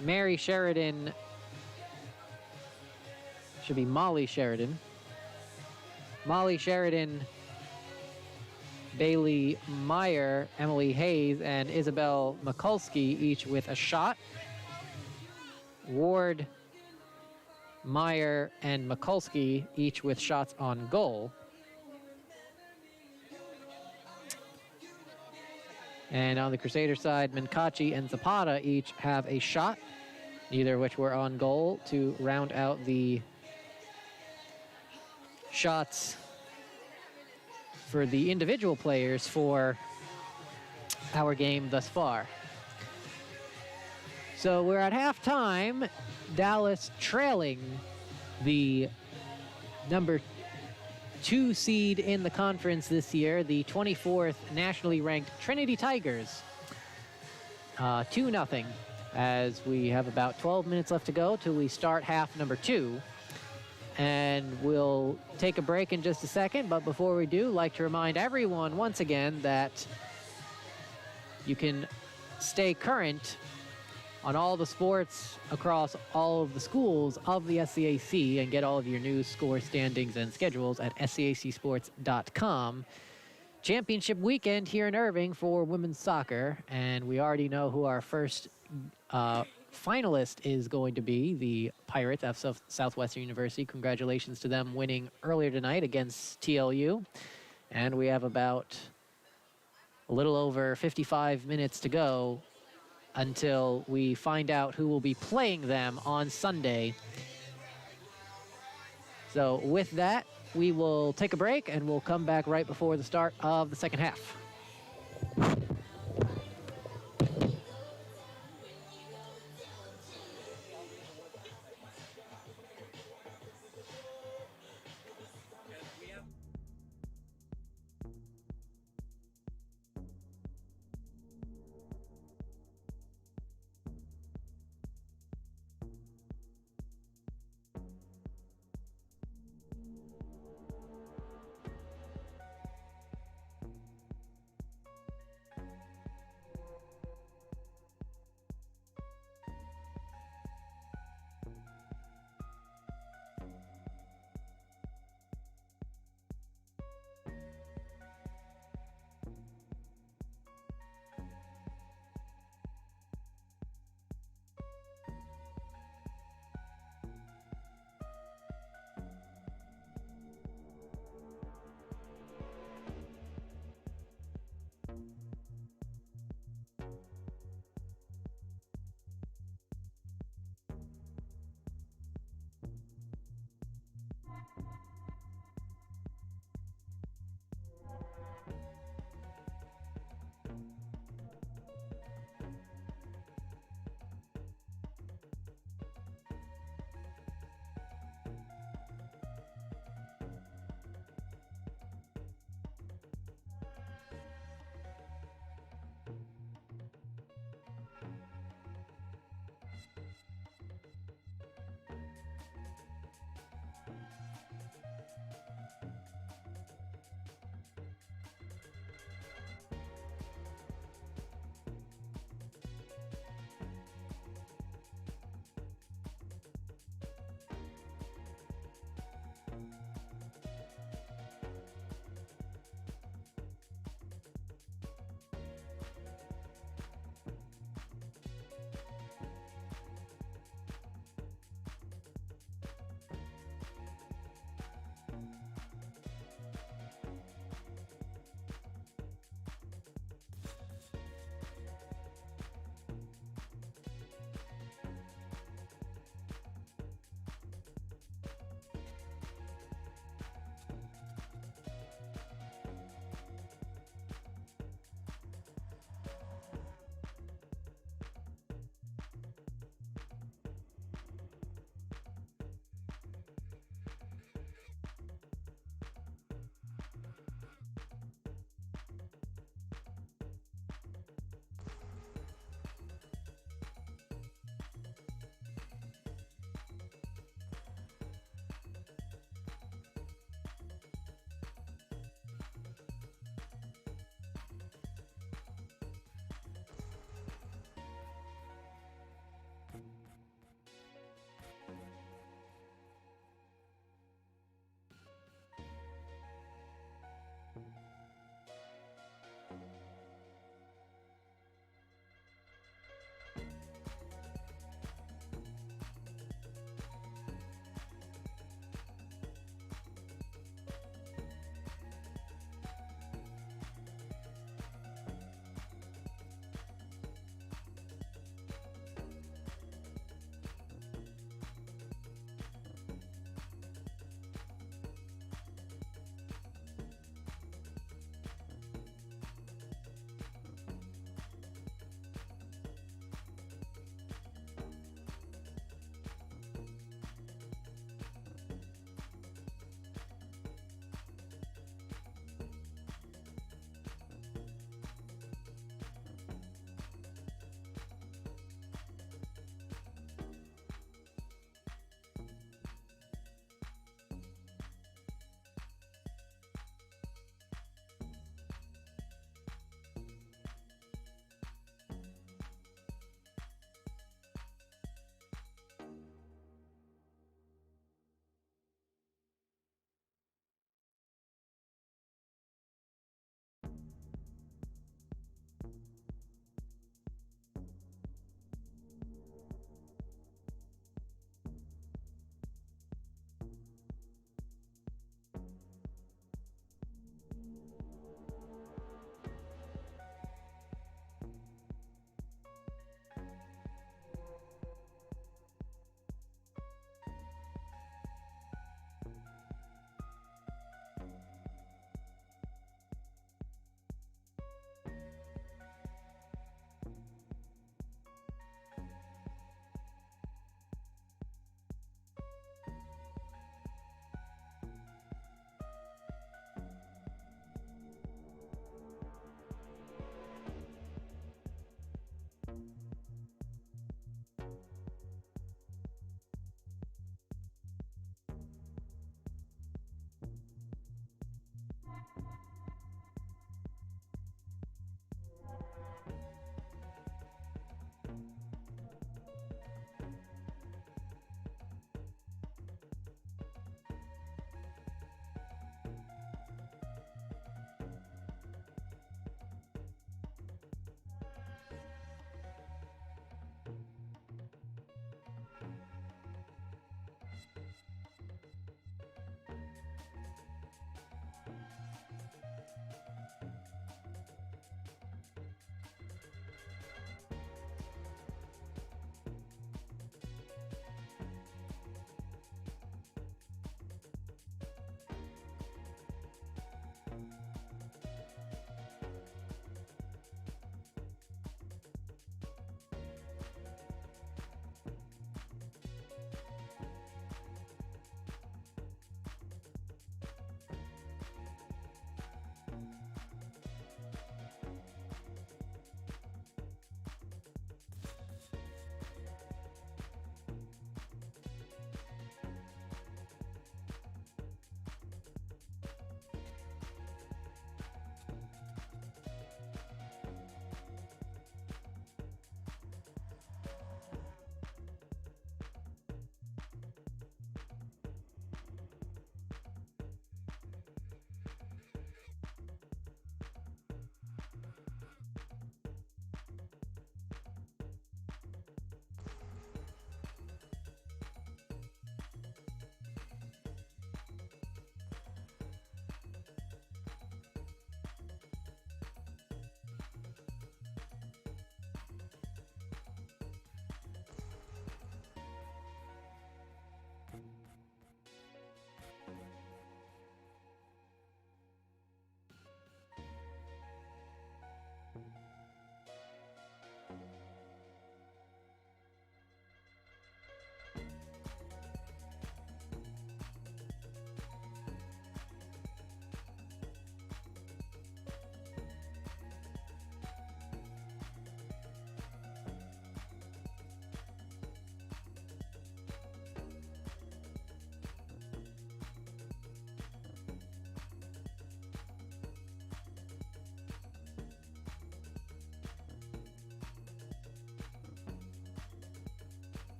Mary Sheridan, should be Molly Sheridan. Molly Sheridan, Bailey Meyer, Emily Hayes, and Isabel Mikulski, each with a shot. Ward, Meyer, and Mikulski, each with shots on goal. And on the Crusader side, Minkachi and Zapata each have a shot, neither of which were on goal, to round out the shots for the individual players for our game thus far. So we're at halftime. Dallas trailing the number 2 seed in the conference this year, the 24th nationally ranked Trinity Tigers. 2-0, as we have about 12 minutes left to go till we start half number 2. And we'll take a break in just a second, but before we do, I'd like to remind everyone once again that you can stay current on all the sports across all of the schools of the SCAC and get all of your news, score, standings, and schedules at scacsports.com. Championship weekend here in Irving for women's soccer, and we already know who our first finalist is going to be, the Pirates of Southwestern University. Congratulations to them winning earlier tonight against TLU. And we have about a little over 55 minutes to go until we find out who will be playing them on Sunday. So with that, we will take a break and we'll come back right before the start of the second half.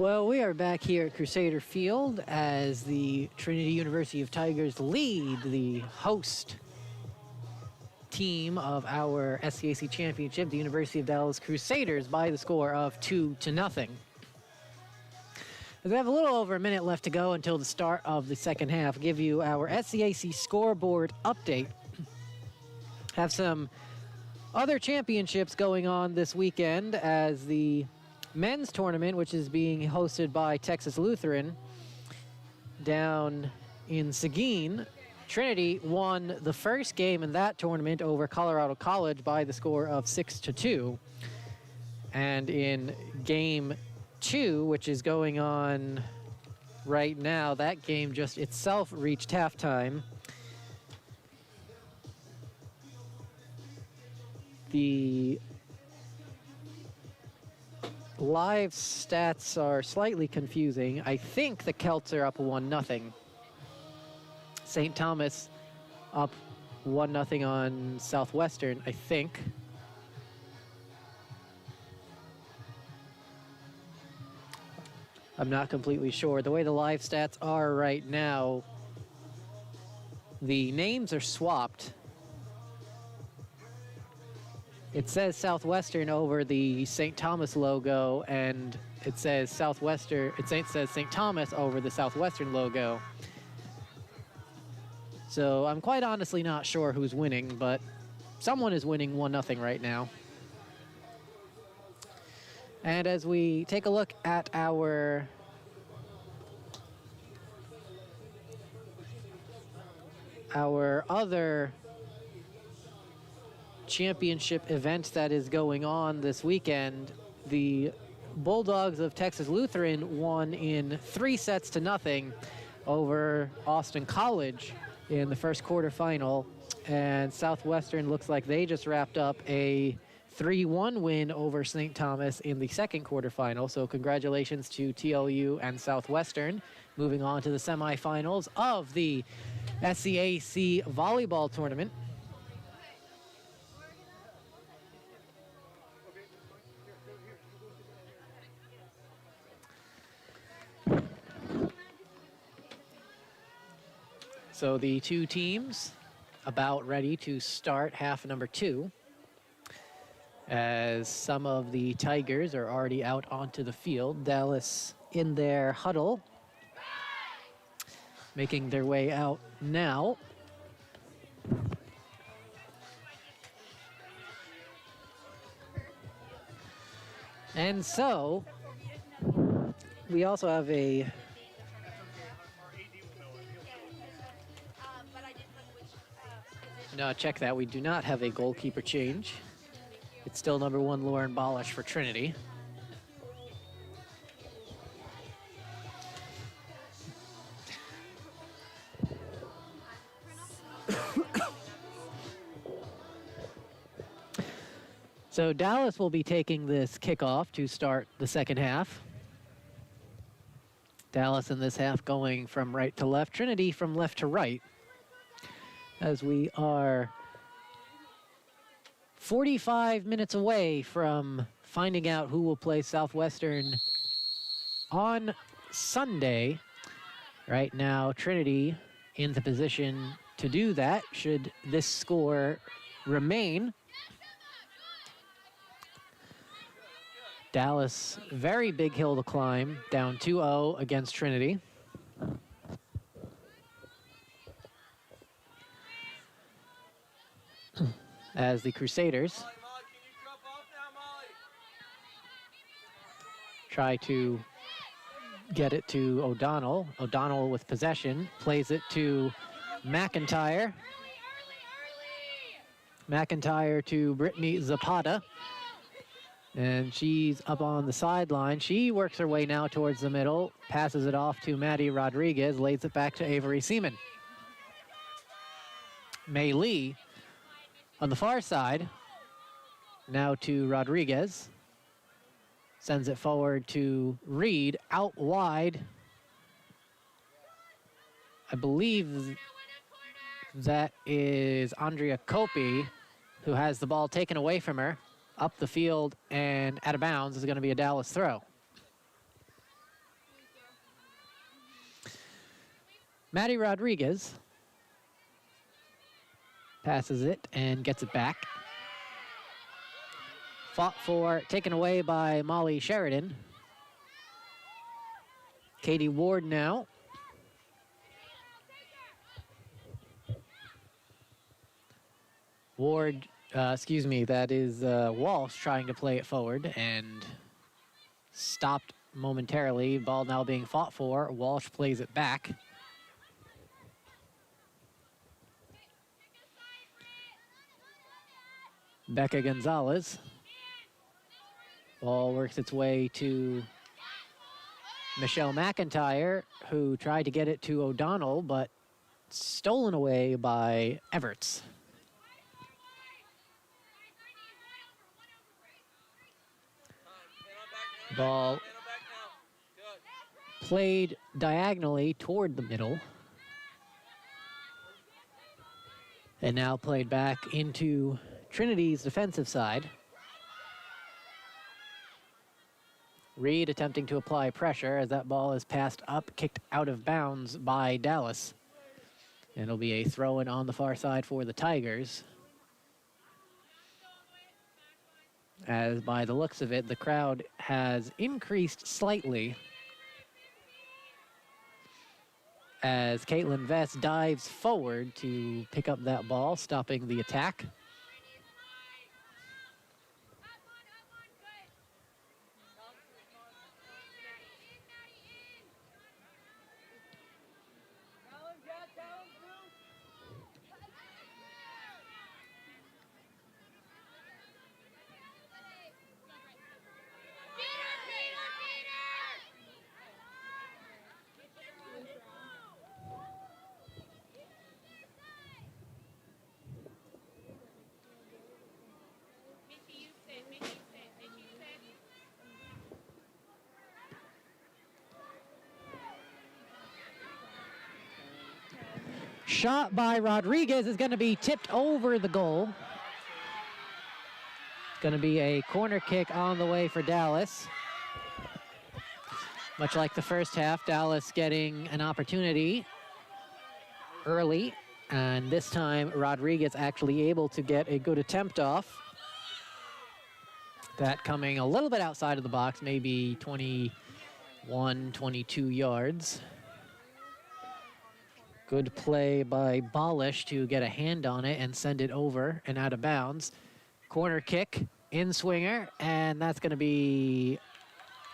Well, we are back here at Crusader Field as the Trinity University of Tigers lead the host team of our SCAC championship, the University of Dallas Crusaders, by the score of 2-0. We have a little over a minute left to go until the start of the second half. Give you our SCAC scoreboard update. Have some other championships going on this weekend as the men's tournament, which is being hosted by Texas Lutheran down in Seguin. Trinity won the first game in that tournament over Colorado College by the score of 6-2. And in game 2, which is going on right now, that game just itself reached halftime. The live stats are slightly confusing. I think the Celts are up 1-0. St. Thomas up 1-0 on Southwestern, I think. I'm not completely sure. The way the live stats are right now, the names are swapped. It says Southwestern over the St. Thomas logo, and it says Southwestern. It says St. Thomas over the Southwestern logo. So I'm quite honestly not sure who's winning, but someone is winning 1-0 right now. And as we take a look at our other championship event that is going on this weekend, the Bulldogs of Texas Lutheran won in 3-0 over Austin College in the first quarterfinal, and Southwestern looks like they just wrapped up a 3-1 win over St. Thomas in the second quarterfinal. So congratulations to TLU and Southwestern, moving on to the semifinals of the SCAC volleyball tournament. So the two teams about ready to start half number 2, as some of the Tigers are already out onto the field. Dallas in their huddle, making their way out now. And so we also have a no, check that. We do not have a goalkeeper change. It's still number 1, Lauren Bolish for Trinity. So Dallas will be taking this kickoff to start the second half. Dallas in this half going from right to left, Trinity from left to right, as we are 45 minutes away from finding out who will play Southwestern on Sunday. Right now, Trinity in the position to do that, should this score remain. Dallas, very big hill to climb, down 2-0 against Trinity. As the Crusaders try to get it to O'Donnell. O'Donnell with possession, plays it to McIntyre. McIntyre to Brittany Zapata. And she's up on the sideline. She works her way now towards the middle, passes it off to Maddie Rodriguez, lays it back to Avery Seaman. Mei Lee on the far side, now to Rodriguez. Sends it forward to Reed, out wide. I believe that is Andrea Kopi, who has the ball taken away from her. Up the field and out of bounds is going to be a Dallas throw. Maddie Rodriguez passes it and gets it back. Fought for, taken away by Molly Sheridan. Katie Ward now. Ward, excuse me, that is Walsh trying to play it forward and stopped momentarily. Ball now being fought for. Walsh plays it back. Becca Gonzalez. Ball works its way to Michelle McIntyre, who tried to get it to O'Donnell, but stolen away by Everts. Ball played diagonally toward the middle. And now played back into Trinity's defensive side. Reed attempting to apply pressure as that ball is passed up, kicked out of bounds by Dallas. And it'll be a throw-in on the far side for the Tigers. As by the looks of it, the crowd has increased slightly as Caitlin Vest dives forward to pick up that ball, stopping the attack. Shot by Rodriguez is going to be tipped over the goal. It's going to be a corner kick on the way for Dallas. Much like the first half, Dallas getting an opportunity early, and this time Rodriguez actually able to get a good attempt off. That coming a little bit outside of the box, maybe 21, 22 yards. Good play by Bolish to get a hand on it and send it over and out of bounds. Corner kick, in swinger, and that's going to be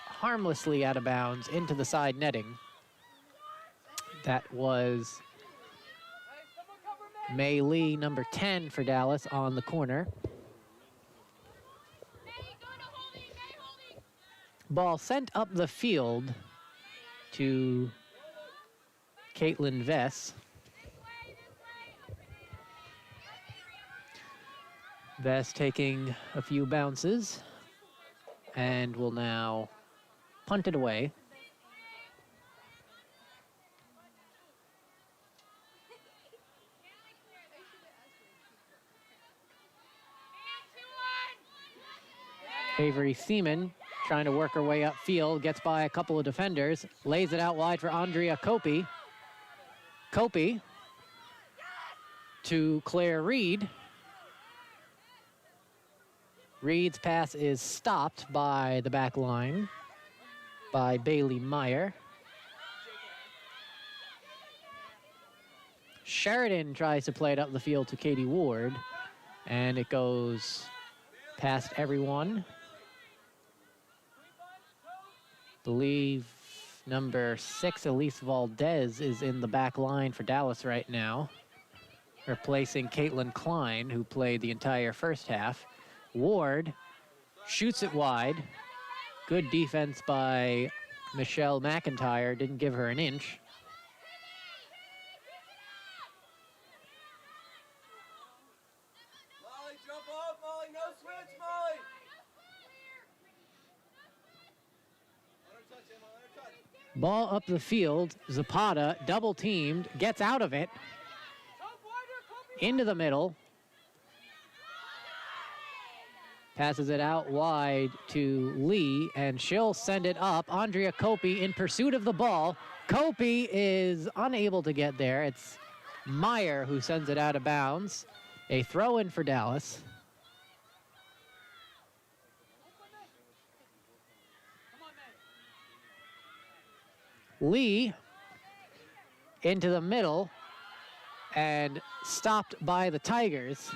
harmlessly out of bounds into the side netting. That was May Lee, number 10 for Dallas, on the corner. Ball sent up the field to Caitlin Vess. Vess taking a few bounces and will now punt it away. Avery Seaman trying to work her way upfield, gets by a couple of defenders, lays it out wide for Andrea Kopi. Kopi to Claire Reed. Reed's pass is stopped by the back line by Bailey Meyer. Sheridan tries to play it up the field to Katie Ward, and it goes past everyone. Believe number 6, Elise Valdez, is in the back line for Dallas right now, replacing Caitlin Klein, who played the entire first half. Ward shoots it wide. Good defense by Michelle McIntyre, didn't give her an inch. Molly, jump off, Molly, no switch, Molly! Let her touch, Emma, let her touch. Ball up the field, Zapata double teamed, gets out of it, into the middle. Passes it out wide to Lee, and she'll send it up. Andrea Kopi in pursuit of the ball, Kopi is unable to get there. It's Meyer who sends it out of bounds. A throw-in for Dallas. Lee into the middle and stopped by the Tigers.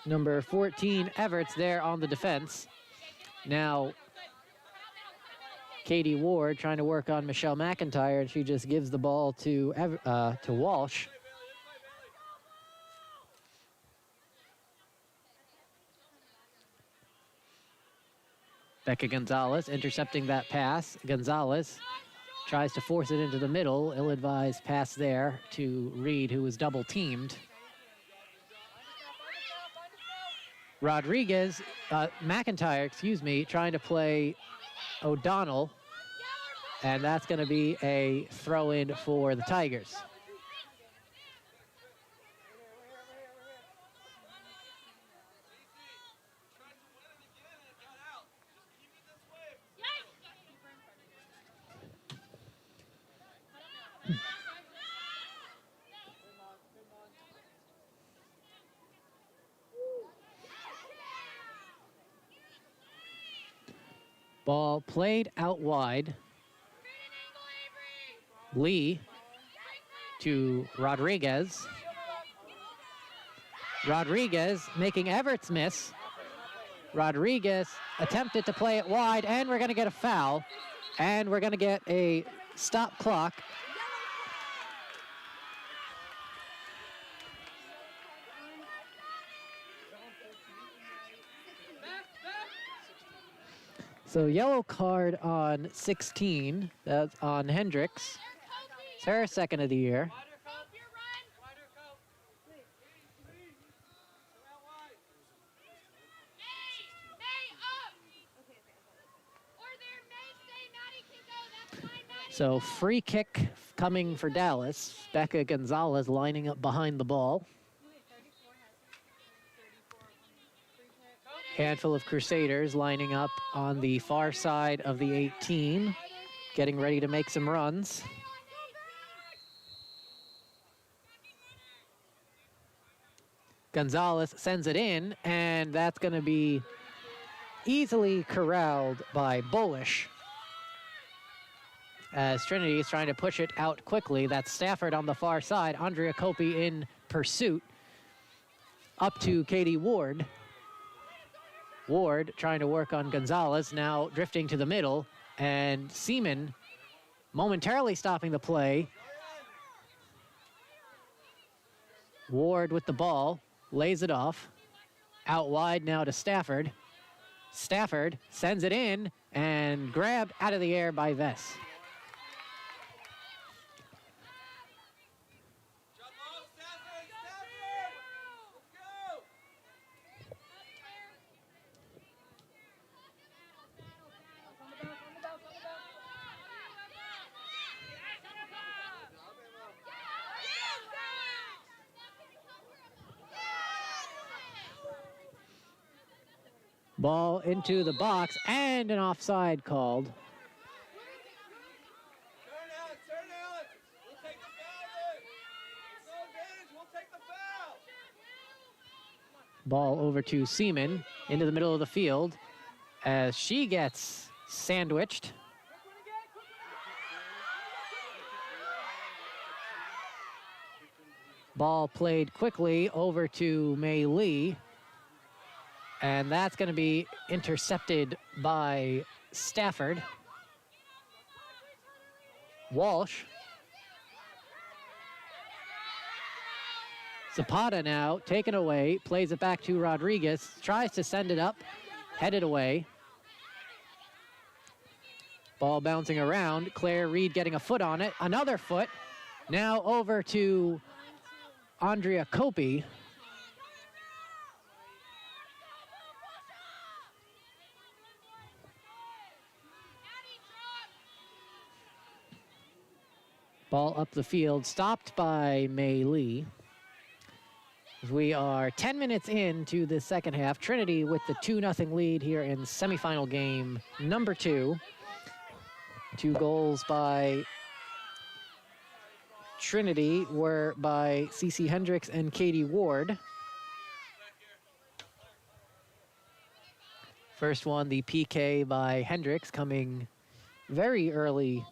Number 14, Everts, there on the defense. Now, Katie Ward trying to work on Michelle McIntyre, and she just gives the ball to Walsh. Becca Gonzalez intercepting that pass. Gonzalez tries to force it into the middle. Ill-advised pass there to Reed, who was double teamed. Rodriguez, McIntyre, excuse me, trying to play O'Donnell. And that's going to be a throw-in for the Tigers. Ball played out wide. Lee to Rodriguez. Rodriguez making Everts miss. Rodriguez attempted to play it wide, and we're going to get a foul. And we're going to get a stop clock. So yellow card on 16, that's on Hendricks. It's her second of the year. So free kick coming for Dallas. Becca Gonzalez lining up behind the ball. Handful of Crusaders lining up on the far side of the 18, getting ready to make some runs. Gonzalez sends it in, and that's going to be easily corralled by Bullish. As Trinity is trying to push it out quickly. That's Stafford on the far side. Andrea Kopi in pursuit. Up to Katie Ward. Ward trying to work on Gonzalez, now drifting to the middle, and Seaman momentarily stopping the play. Ward with the ball, lays it off. Out wide now to Stafford. Stafford sends it in and grabbed out of the air by Vess. Ball into the box, and an offside called. Turn, Alex. We'll take the foul then. No advantage. We'll take the foul. Ball over to Seaman into the middle of the field as she gets sandwiched. Ball played quickly over to Mei Lee. And that's going to be intercepted by Stafford. Walsh. Zapata now taken away, plays it back to Rodriguez, tries to send it up, headed away. Ball bouncing around, Claire Reed getting a foot on it, another foot. Now over to Andrea Kopi. Ball up the field, stopped by Mei Lee. We are 10 minutes into the second half. Trinity with the 2-0 lead here in semifinal game number 2. 2 goals by Trinity were by Cece Hendricks and Katie Ward. First one, the PK by Hendricks, coming very early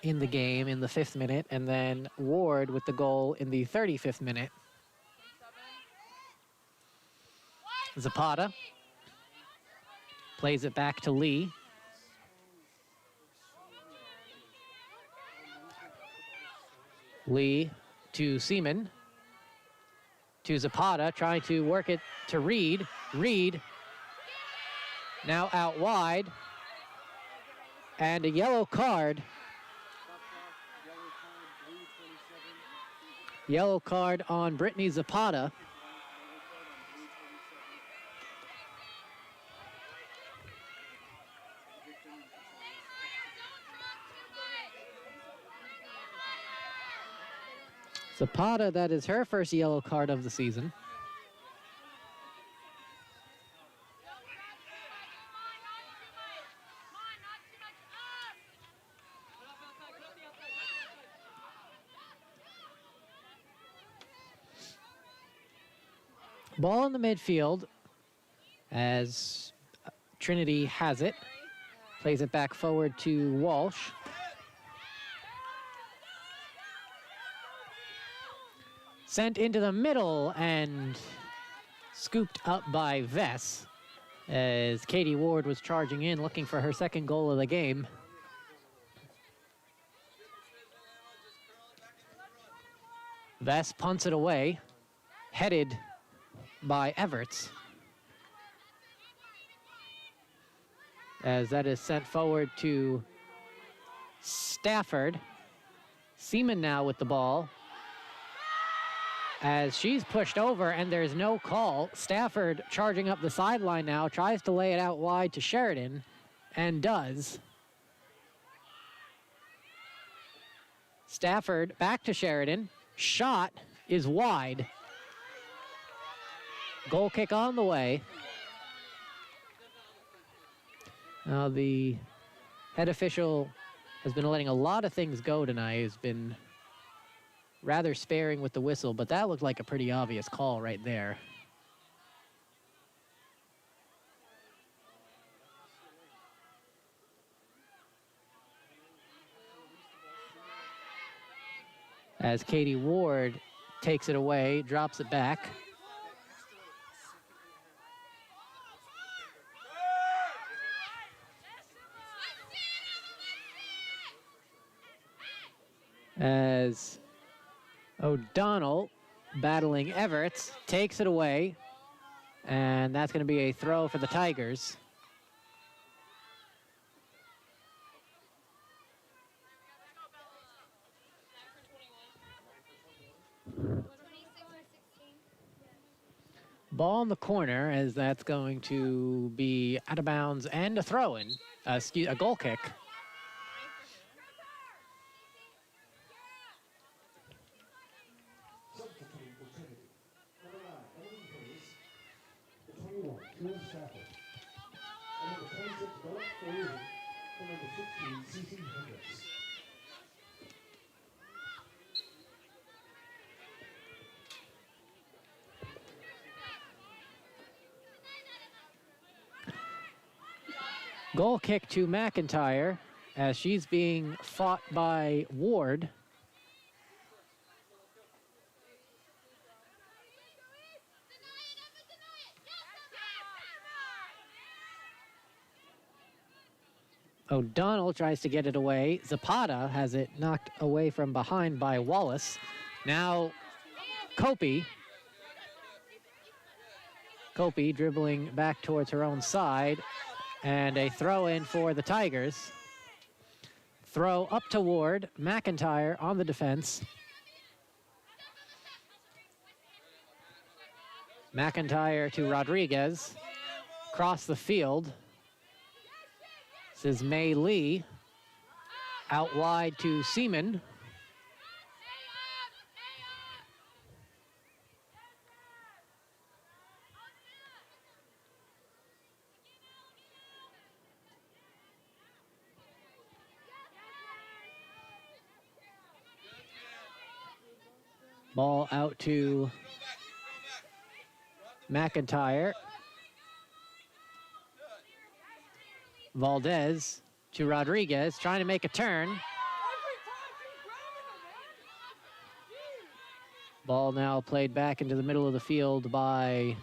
in the game in the 5th minute, and then Ward with the goal in the 35th minute. Zapata plays it back to Lee. Lee to Seaman. To Zapata, trying to work it to Reed. Reed now out wide. And a yellow card. Yellow card on Brittany Zapata. Zapata, that is her first yellow card of the season. Ball in the midfield as Trinity has it. Plays it back forward to Walsh. Sent into the middle and scooped up by Vess as Katie Ward was charging in, looking for her second goal of the game. Vess punts it away, headed by Everts, as that is sent forward to Stafford. Seaman now with the ball, as she's pushed over and there's no call. Stafford charging up the sideline now, tries to lay it out wide to Sheridan, and does. Stafford back to Sheridan, shot is wide. Goal kick on the way. Now the head official has been letting a lot of things go tonight. He's been rather sparing with the whistle, but that looked like a pretty obvious call right there. As Katie Ward takes it away, drops it back. As O'Donnell, battling Everts, takes it away, and that's going to be a throw for the Tigers. Ball in the corner, as that's going to be out of bounds and a throw-in, a goal kick. Substituting for Trinity. Number 9, Emily Hayes. The 21, Kira Stafford. And number 26, Bella Ferrari. And number 16, Cece Hendricks. Goal kick to McIntyre as she's being fought by Ward. O'Donnell tries to get it away. Zapata has it knocked away from behind by Wallace. Now Kopi. Kopi dribbling back towards her own side. And a throw in for the Tigers. Throw up to Ward. McIntyre on the defense. McIntyre to Rodriguez. Across the field. This is Mei Lee. Out wide to Seaman. Ball out to McIntyre. Valdez to Rodriguez, trying to make a turn. Ball now played back into the middle of the field by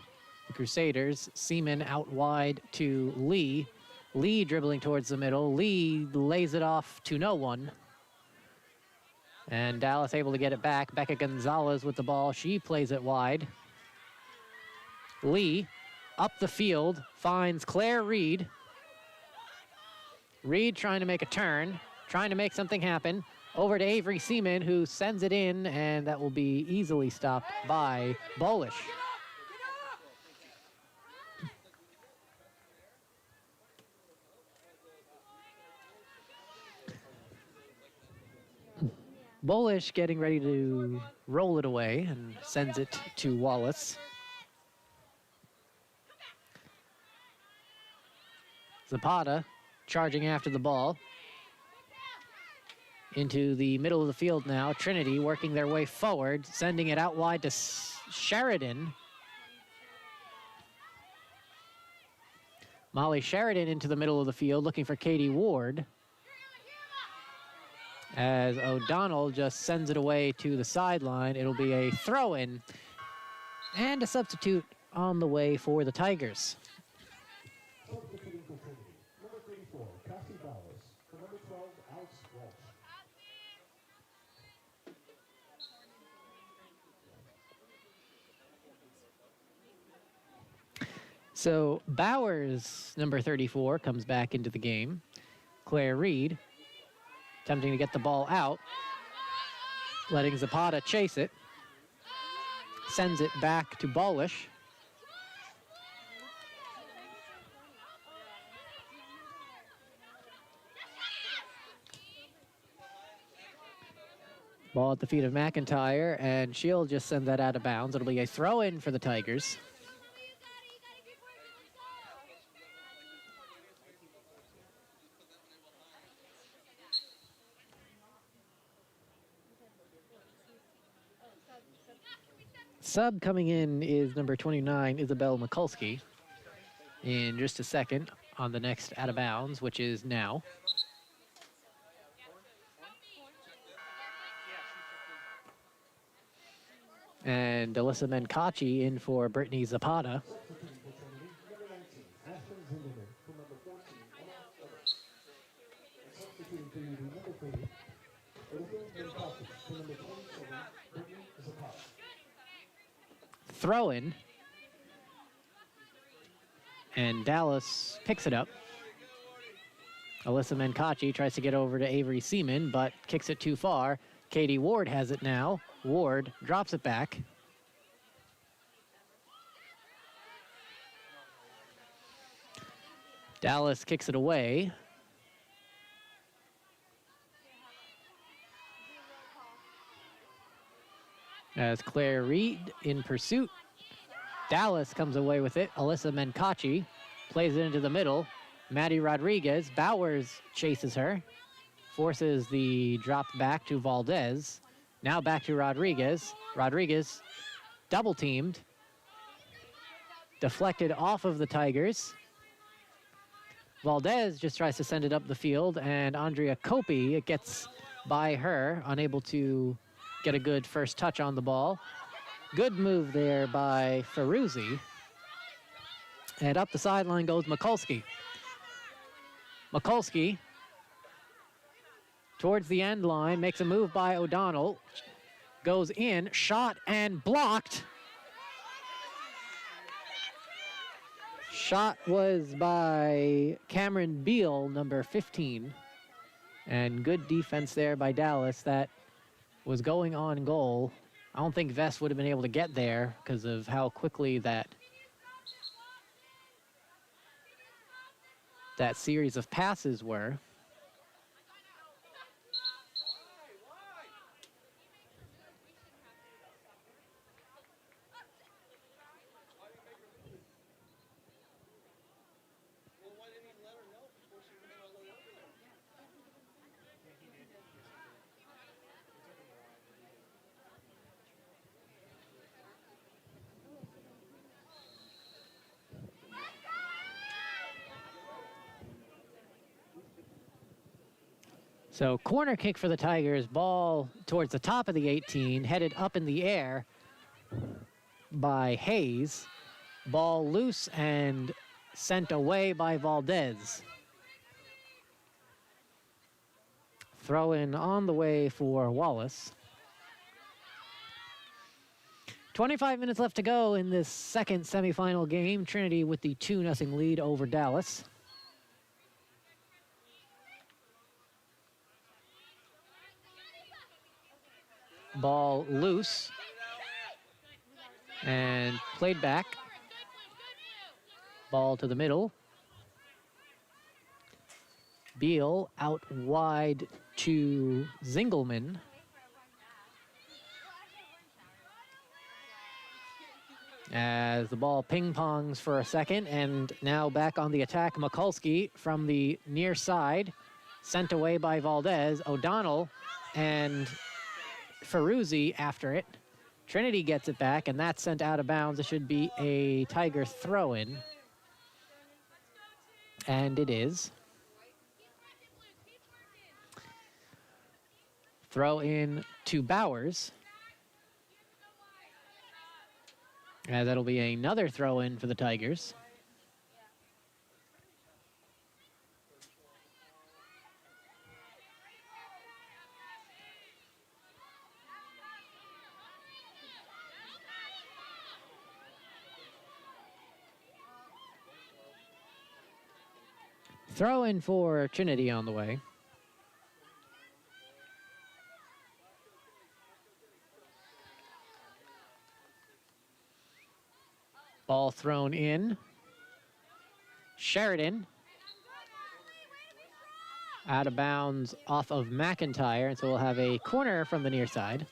the Crusaders. Seaman out wide to Lee. Lee dribbling towards the middle. Lee lays it off to no one. And Dallas able to get it back. Becca Gonzalez with the ball. She plays it wide. Lee up the field, finds Claire Reed. Reed trying to make a turn, trying to make something happen. Over to Avery Seaman, who sends it in, and that will be easily stopped by Bolish. Bolish getting ready to roll it away and sends it to Wallace. Zapata charging after the ball. Into the middle of the field now. Trinity working their way forward, sending it out wide to Sheridan. Molly Sheridan into the middle of the field, looking for Katie Ward. As O'Donnell just sends it away to the sideline, it'll be a throw-in and a substitute on the way for the Tigers. Substituting for Trinity, number 34, Cassie Bowers. For number 12, Alex Walsh. So Bowers, number 34, comes back into the game. Claire Reed attempting to get the ball out, letting Zapata chase it. Sends it back to Bolish. Ball at the feet of McIntyre, and she'll just send that out of bounds. It'll be a throw-in for the Tigers. Sub coming in is number 29, Isabel Mikulski. In just a second on the next out of bounds, which is now. And Alyssa Menkachi in for Brittany Zapata. Throw-in. And Dallas picks it up. Alyssa Menkachi tries to get over to Avery Seaman, but kicks it too far. Katie Ward has it now. Ward drops it back. Dallas kicks it away. As Claire Reed in pursuit. Dallas comes away with it. Alyssa Menkachi plays it into the middle. Maddie Rodriguez. Bowers chases her. Forces the drop back to Valdez. Now back to Rodriguez. Rodriguez double teamed. Deflected off of the Tigers. Valdez just tries to send it up the field, and Andrea Kopi, it gets by her, unable to get a good first touch on the ball. Good move there by Ferruzzi. And up the sideline goes Mikulski. Mikulski towards the end line, makes a move by O'Donnell. Goes in, shot and blocked. Shot was by Cameron Beal, number 15. And good defense there by Dallas. That was going on goal. I don't think Vest would have been able to get there because of how quickly that series of passes were. So corner kick for the Tigers, ball towards the top of the 18, headed up in the air by Hayes. Ball loose and sent away by Valdez. Throw in on the way for Wallace. 25 minutes left to go in this second semifinal game. Trinity with the 2-0 lead over Dallas. Ball loose and played back. Ball to the middle. Beal out wide to Zingelman. As the ball ping-pongs for a second, and now back on the attack, Mikulski from the near side, sent away by Valdez. O'Donnell and Ferruzzi after it. Trinity gets it back, and that's sent out of bounds. It should be a Tiger throw-in. And it is. Throw in to Bowers. That'll be another throw in for the Tigers. Throw in for Trinity on the way. Ball thrown in. Sheridan. Out of bounds off of McIntyre, and so we'll have a corner from the near side.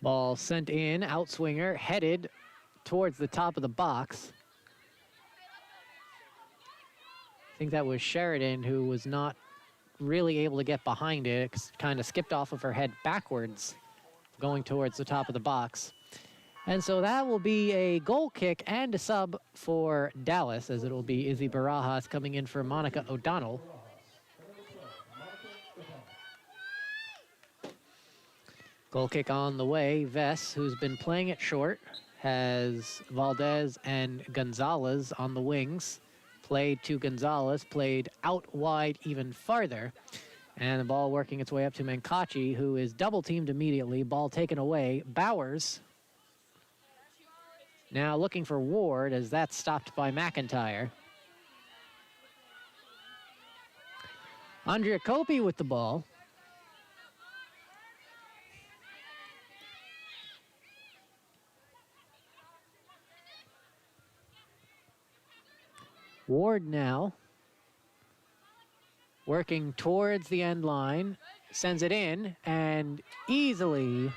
Ball sent in, outswinger, headed towards the top of the box. I think that was Sheridan who was not really able to get behind it. Kind of skipped off of her head backwards, going towards the top of the box. And so that will be a goal kick and a sub for Dallas, as it will be Izzy Barajas coming in for Monica O'Donnell. Goal kick on the way. Vess, who's been playing it short, has Valdez and Gonzalez on the wings. Played to Gonzalez, played out wide even farther. And the ball working its way up to Mankachi, who is double teamed immediately. Ball taken away. Bowers now looking for Ward, as that's stopped by McIntyre. Andrea Kopi with the ball. Ward now working towards the end line, sends it in, and easily,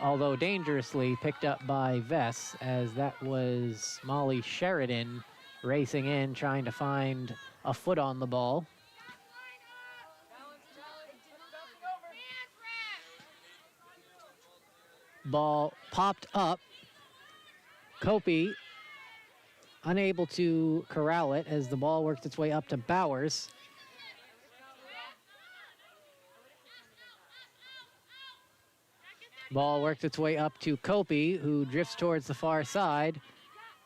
although dangerously, picked up by Vess, as that was Molly Sheridan racing in, trying to find a foot on the ball. Ball popped up. Kopi unable to corral it as the ball works its way up to Bowers. Ball works its way up to Kopi, who drifts towards the far side,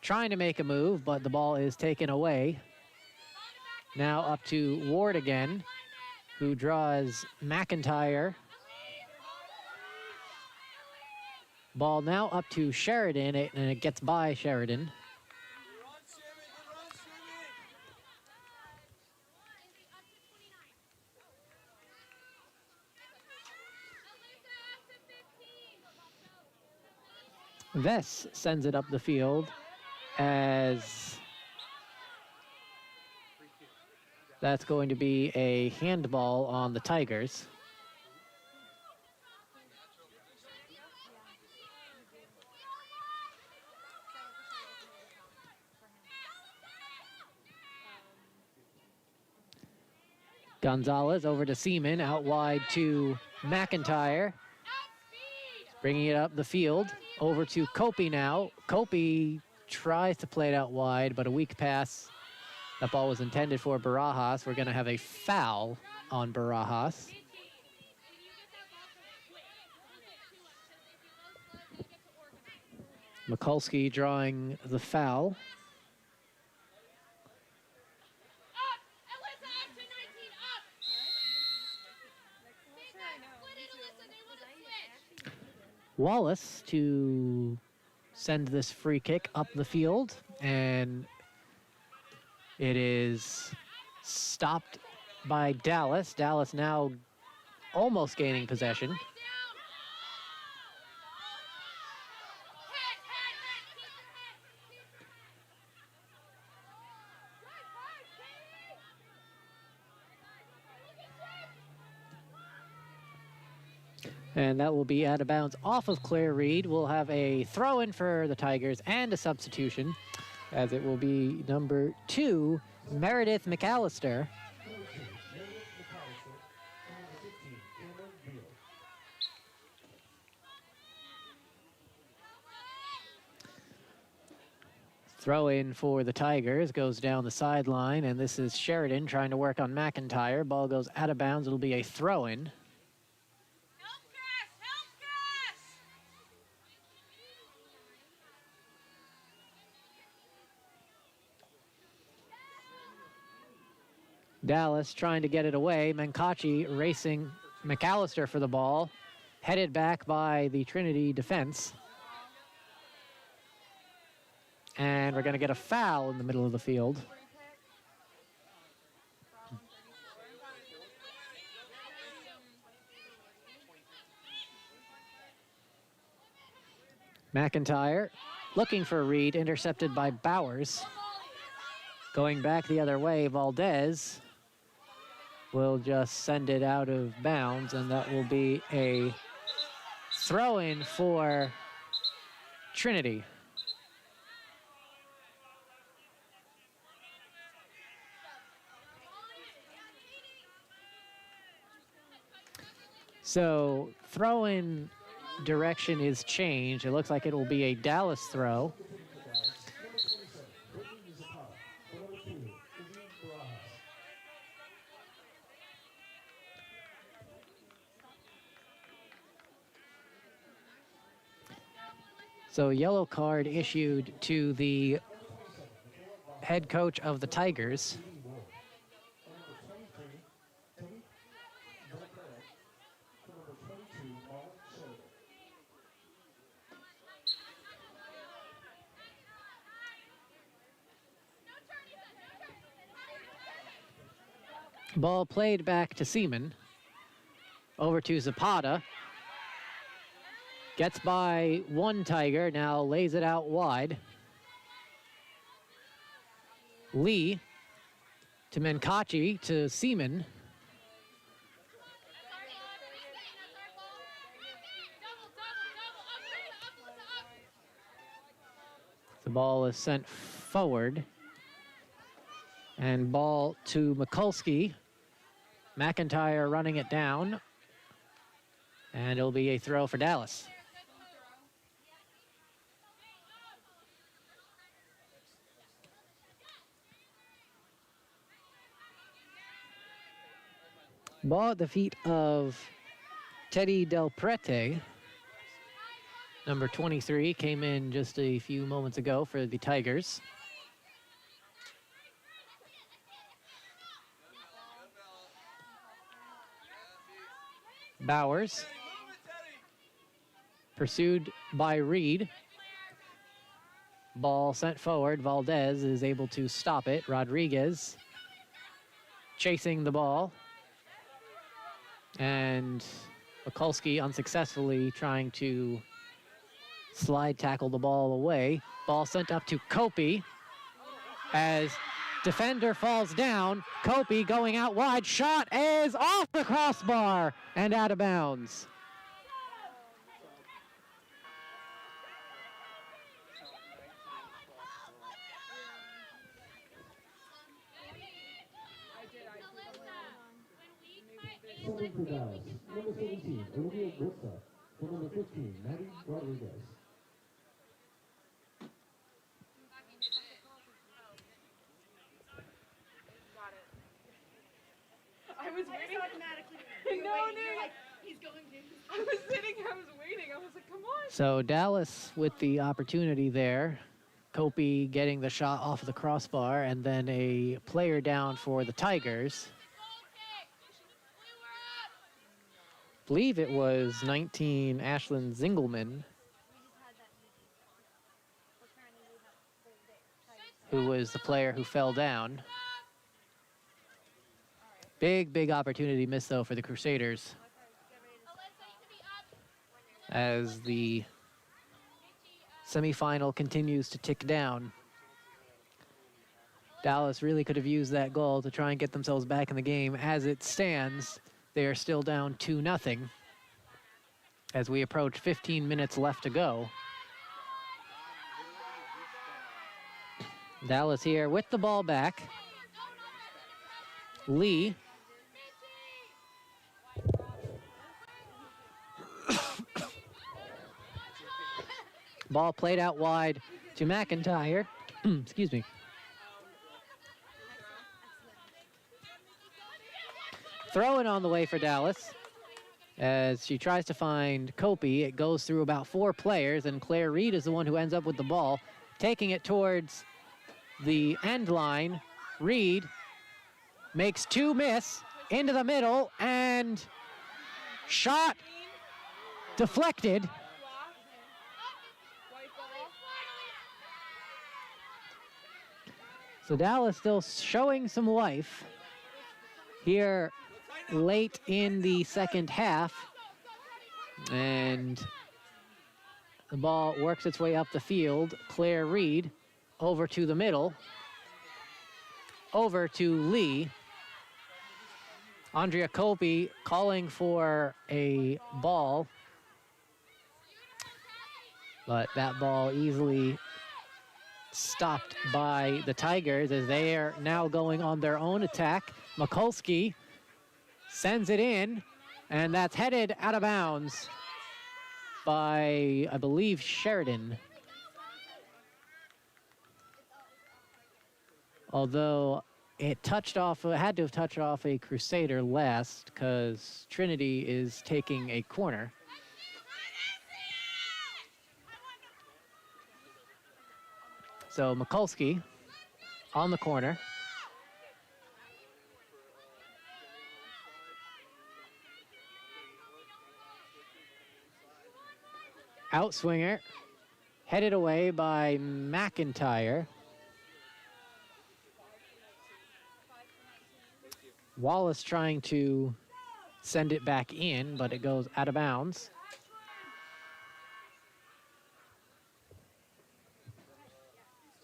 trying to make a move, but the ball is taken away. Now up to Ward again, who draws McIntyre. Ball now up to Sheridan, and it gets by Sheridan. Vess sends it up the field, as that's going to be a handball on the Tigers. Gonzalez over to Seaman, out wide to McIntyre. Bringing it up the field, over to Kopi now. Kopi tries to play it out wide, but a weak pass. That ball was intended for Barajas. We're gonna have a foul on Barajas. Mikulski drawing the foul. Wallace to send this free kick up the field, and it is stopped by Dallas. Dallas now almost gaining possession. And that will be out of bounds off of Claire Reed. We'll have a throw in for the Tigers and a substitution, as it will be number 2, Meredith McAllister. Throw in for the Tigers goes down the sideline, and this is Sheridan trying to work on McIntyre. Ball goes out of bounds. It'll be a throw in. Dallas trying to get it away. Menkachi racing McAllister for the ball. Headed back by the Trinity defense. And we're going to get a foul in the middle of the field. McIntyre looking for Reed, intercepted by Bowers. Going back the other way, Valdez will just send it out of bounds, and that will be a throw-in for Trinity. So throw-in direction is changed. It looks like it will be a Dallas throw. So a yellow card issued to the head coach of the Tigers. Ball played back to Seaman. Over to Zapata. Gets by one Tiger, now lays it out wide. Lee to Menkachi to Seaman. The ball is sent forward. And ball to Mikulski. McIntyre running it down. And it'll be a throw for Dallas. Ball at the feet of Teddy Del Prete. Number 23 came in just a few moments ago for the Tigers. Bowers. Pursued by Reed. Ball sent forward. Valdez is able to stop it. Rodriguez chasing the ball. And Mikulski unsuccessfully trying to slide tackle the ball away. Ball sent up to Kopi as defender falls down. Kopi going out wide. Shot is off the crossbar and out of bounds. Serving for Dallas, number 17, Olivia Gutsa. For number 15, Maddie Rodriguez. I was waiting. Automatically. No, You're like, he's going to. I was sitting, I was waiting. I was like, come on. So Dallas with the opportunity there. Kopi getting the shot off of the crossbar, and then a player down for the Tigers. Believe it was 19 Ashlyn Zingelman, who was the player who fell down. Big opportunity missed, though, for the Crusaders, as the semifinal continues to tick down. Dallas really could have used that goal to try and get themselves back in the game. As it stands, they are still down 2-0 as we approach 15 minutes left to go. Dallas here with the ball back. Lee. Ball played out wide to McIntyre. Excuse me. Throw in on the way for Dallas as she tries to find Kopi. It goes through about 4 players, and Claire Reed is the one who ends up with the ball, taking it towards the end line. Reed makes 2 miss into the middle, and shot deflected. So Dallas still showing some life here late in the second half. And the ball works its way up the field. Claire Reed over to the middle. Over to Lee. Andrea Kopi calling for a ball. But that ball easily stopped by the Tigers as they are now going on their own attack. Mikulski sends it in, and that's headed out of bounds by, I believe, Sheridan. Although it touched off, it had to have touched off a Crusader last, because Trinity is taking a corner. So Mikulski on the corner. Outswinger, headed away by McIntyre. Wallace trying to send it back in, but it goes out of bounds.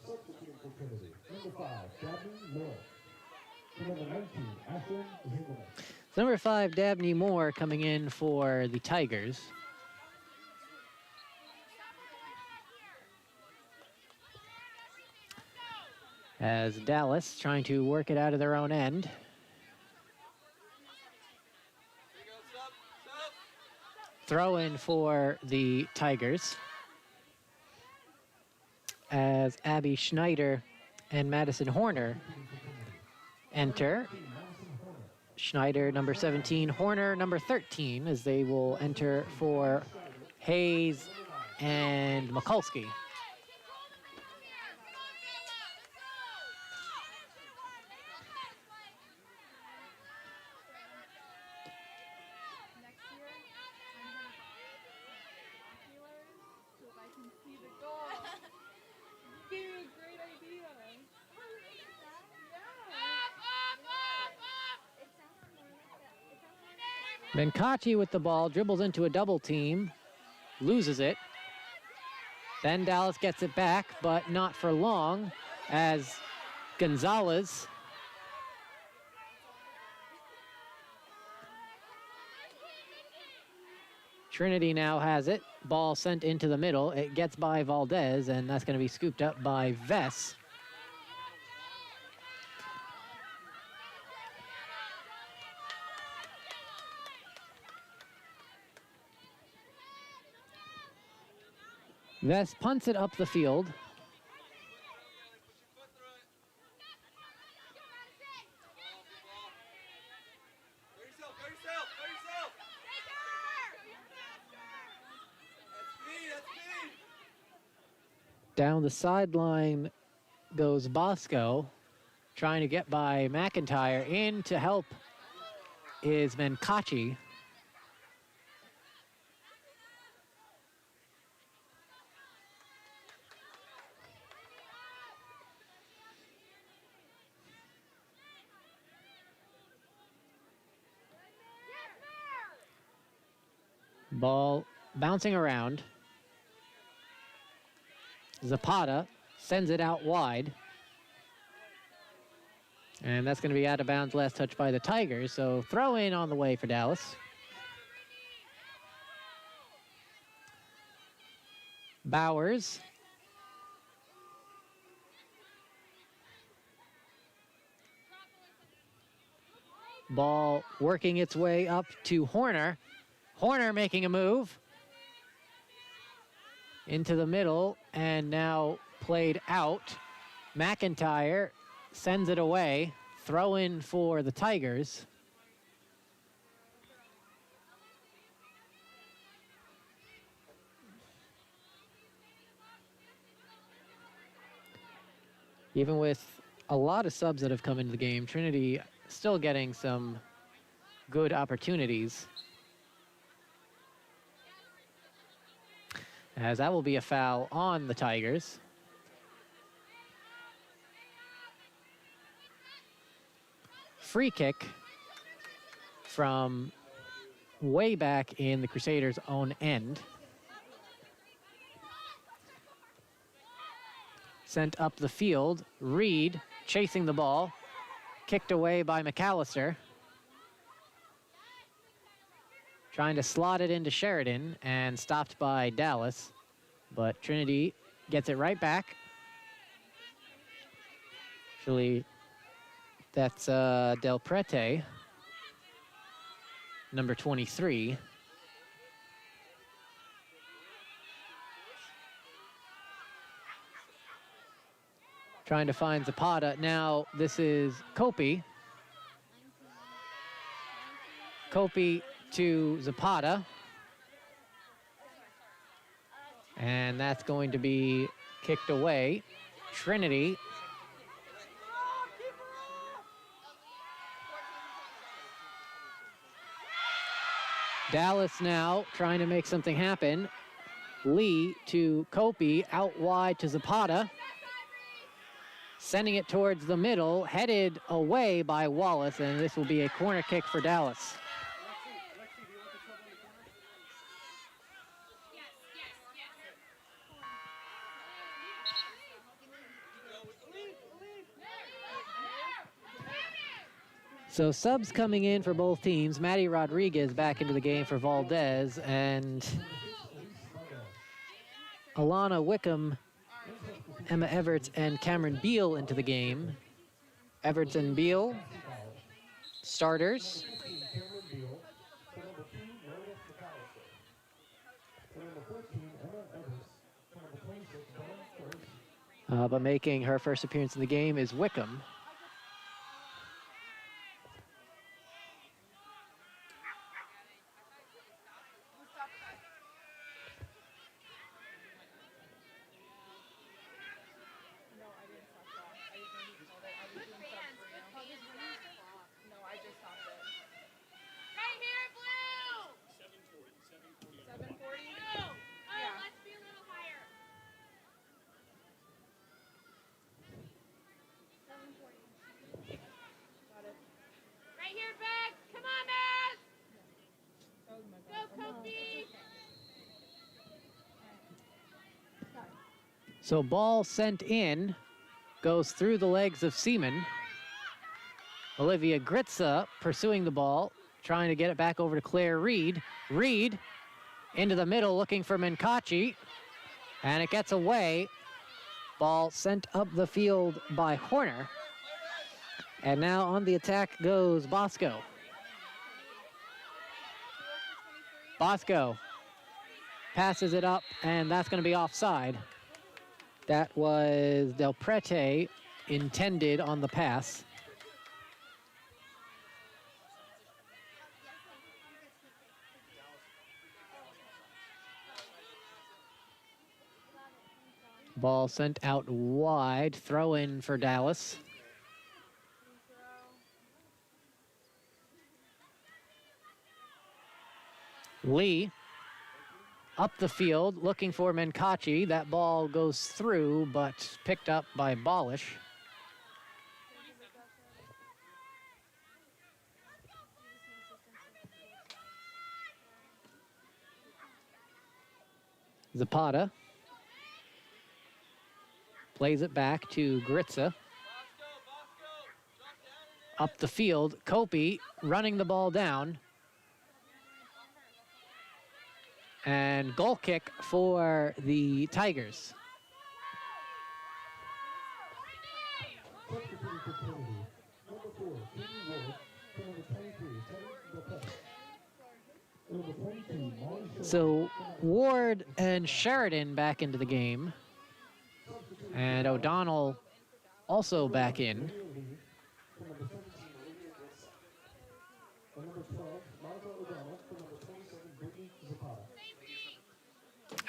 Substitute for Trinity, number 5, Dabney Moore. For number 19, Ashlyn Zingelman. Number 5, Dabney Moore coming in for the Tigers. As Dallas trying to work it out of their own end. Throw in for the Tigers. As Abby Schneider and Madison Horner enter. Schneider, number 17, Horner, number 13, as they will enter for Hayes and Mikulski. Benkachi with the ball, dribbles into a double team, loses it. Then Dallas gets it back, but not for long, as Gonzalez Trinity now has it. Ball sent into the middle. It gets by Valdez, and that's going to be scooped up by Vess. Vest punts it up the field. Push your foot through it. Ball. Go yourself. That's speed. Down the sideline goes Bosco, trying to get by McIntyre. In to help is Menkachi. Ball bouncing around. Zapata sends it out wide. And that's going to be out of bounds, last touch by the Tigers. So throw in on the way for Dallas. Bowers. Ball working its way up to Horner. Horner making a move into the middle and now played out. McIntyre sends it away. Throw in for the Tigers. Even with a lot of subs that have come into the game, Trinity still getting some good opportunities. As that will be a foul on the Tigers. Free kick from way back in the Crusaders' own end. Sent up the field. Reed chasing the ball. Kicked away by McAllister. Trying to slot it into Sheridan and stopped by Dallas. But Trinity gets it right back. Actually, that's Del Prete, number 23. Trying to find Zapata. Now this is Kopi. Kopi to Zapata. And that's going to be kicked away. Trinity. Dallas now trying to make something happen. Lee to Kopi, out wide to Zapata. Sending it towards the middle, headed away by Wallace, and this will be a corner kick for Dallas. So subs coming in for both teams. Maddie Rodriguez back into the game for Valdez, and Alana Wickham, Emma Everts, and Cameron Beal into the game. Everts and Beal, starters. But making her first appearance in the game is Wickham. So ball sent in, goes through the legs of Seaman. Olivia Gritza pursuing the ball, trying to get it back over to Claire Reed. Reed into the middle looking for Menkachi, and it gets away. Ball sent up the field by Horner. And now on the attack goes Bosco. Bosco passes it up, and that's going to be offside. That was Del Prete intended on the pass. Ball sent out wide, throw in for Dallas. Lee up the field looking for Menkachi. That ball goes through, but picked up by Balish. Zapata plays it back to Gritza. Up the field, Kopi running the ball down. And goal kick for the Tigers. So Ward and Sheridan back into the game. And O'Donnell also back in.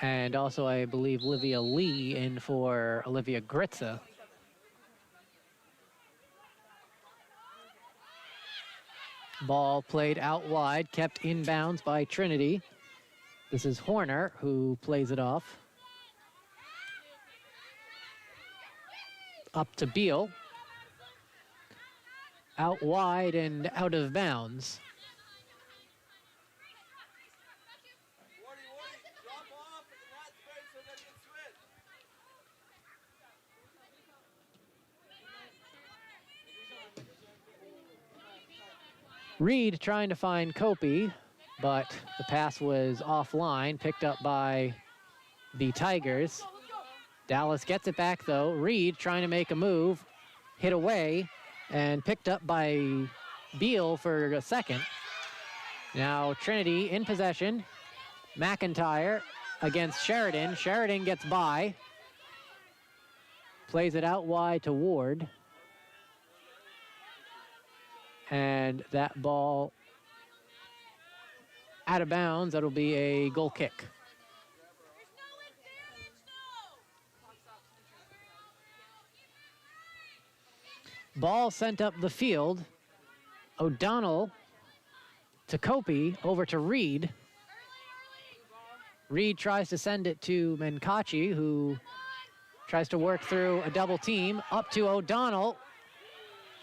And also, I believe, Olivia Lee in for Olivia Gritza. Ball played out wide, kept inbounds by Trinity. This is Horner who plays it off. Up to Beal. Out wide and out of bounds. Reed trying to find Kopi, but the pass was offline, picked up by the Tigers. Dallas gets it back though. Reed trying to make a move, hit away, and picked up by Beal for a second. Now Trinity in possession. McIntyre against Sheridan. Sheridan gets by. Plays it out wide to Ward. And that ball out of bounds. That'll be a goal kick. Ball sent up the field. O'Donnell to Kopi, over to Reed. Reed tries to send it to Menkachi, who tries to work through a double team. Up to O'Donnell.